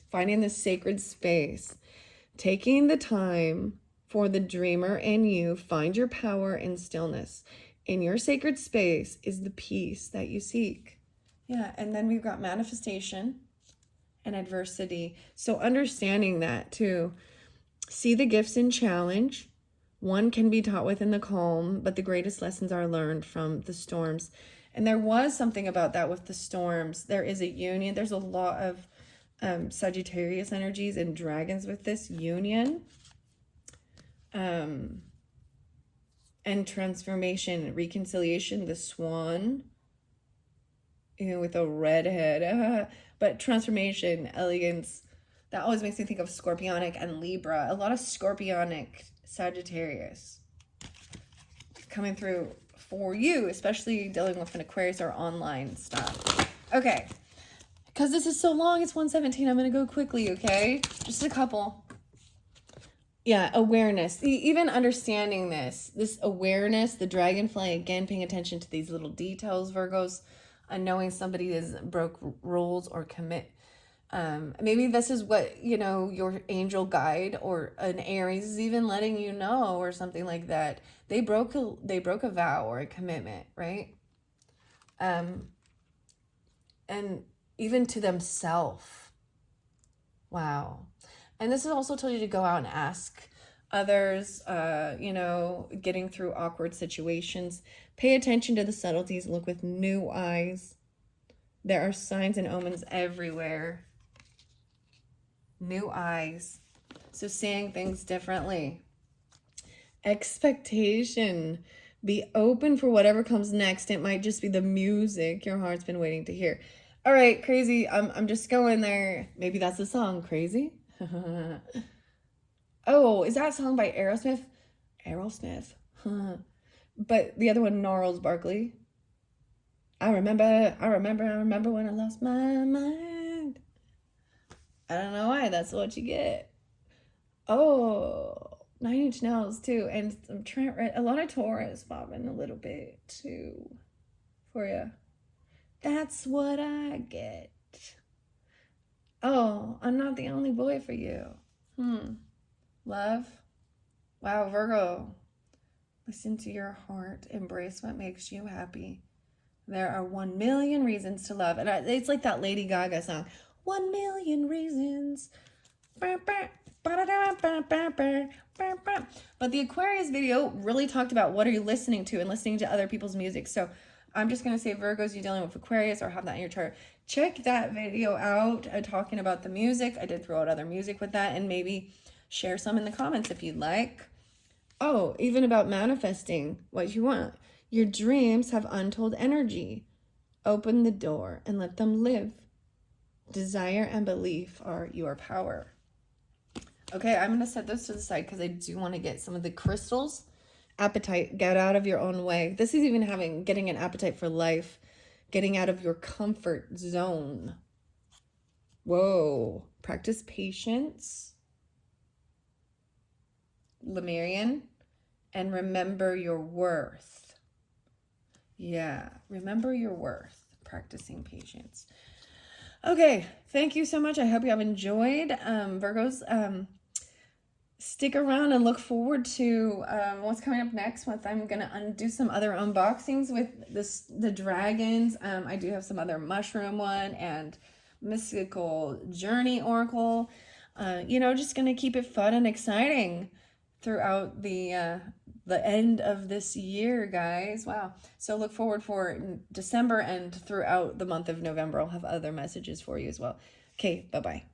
[SPEAKER 1] Finding the sacred space. Taking the time for the dreamer in you. Find your power in stillness. In your sacred space is the peace that you seek. Yeah, and then we've got manifestation and adversity. So understanding that too. See the gifts in challenge. One can be taught within the calm, but the greatest lessons are learned from the storms. And there was something about that with the storms. There is a union. There's a lot of Sagittarius energies and dragons with this union. And transformation, reconciliation, the swan, with a red head. But transformation, elegance, that always makes me think of Scorpionic and Libra. A lot of Scorpionic Sagittarius coming through for you, especially dealing with an Aquarius or online stuff. Okay, because this is so long, it's 117. I'm going to go quickly, okay? Just a couple. Yeah, awareness. Even understanding this awareness, the dragonfly, again, paying attention to these little details, Virgos, knowing somebody has broke rules or commit. Maybe this is what, your angel guide or an Aries is even letting you know, or something like that. They broke a vow or a commitment, right? And even to themselves. Wow. And this is also told you to go out and ask others, getting through awkward situations. Pay attention to the subtleties. Look with new eyes. There are signs and omens everywhere. New eyes. So seeing things differently. Expectation. Be open for whatever comes next. It might just be the music your heart's been waiting to hear. All right, crazy. I'm just going there. Maybe that's the song, Crazy. Oh, is that a song by Aerosmith? But the other one, Gnarls Barkley. I remember when I lost my mind. I don't know why, that's what you get. Oh, 9 Inch Nails too. And I'm trying a lot of Taurus popping a little bit too for you. That's what I get. Oh, I'm not the only boy for you. Love. Wow, Virgo. Listen to your heart. Embrace what makes you happy. There are 1 million reasons to love. And it's like that Lady Gaga song. 1 million reasons. But the Aquarius video really talked about what are you listening to and listening to other people's music. So I'm just going to say, Virgos, you're dealing with Aquarius or have that in your chart. Check that video out talking about the music. I did throw out other music with that, and maybe share some in the comments if you'd like. Oh, even about manifesting what you want. Your dreams have untold energy. Open the door and let them live. Desire and belief are your power. Okay, I'm going to set those to the side because I do want to get some of the crystals. Appetite, get out of your own way. This is even getting an appetite for life, getting out of your comfort zone. Whoa, practice patience. Lemurian, and remember your worth. Yeah, remember your worth. Practicing patience. Okay, thank you so much. I hope you have enjoyed. Virgos, stick around and look forward to what's coming up next month. I'm going to undo some other unboxings with the dragons. I do have some other mushroom one and mystical journey oracle. Just going to keep it fun and exciting throughout the end of this year, guys. Wow. So look forward for December and throughout the month of November. I'll have other messages for you as well. Okay, bye-bye.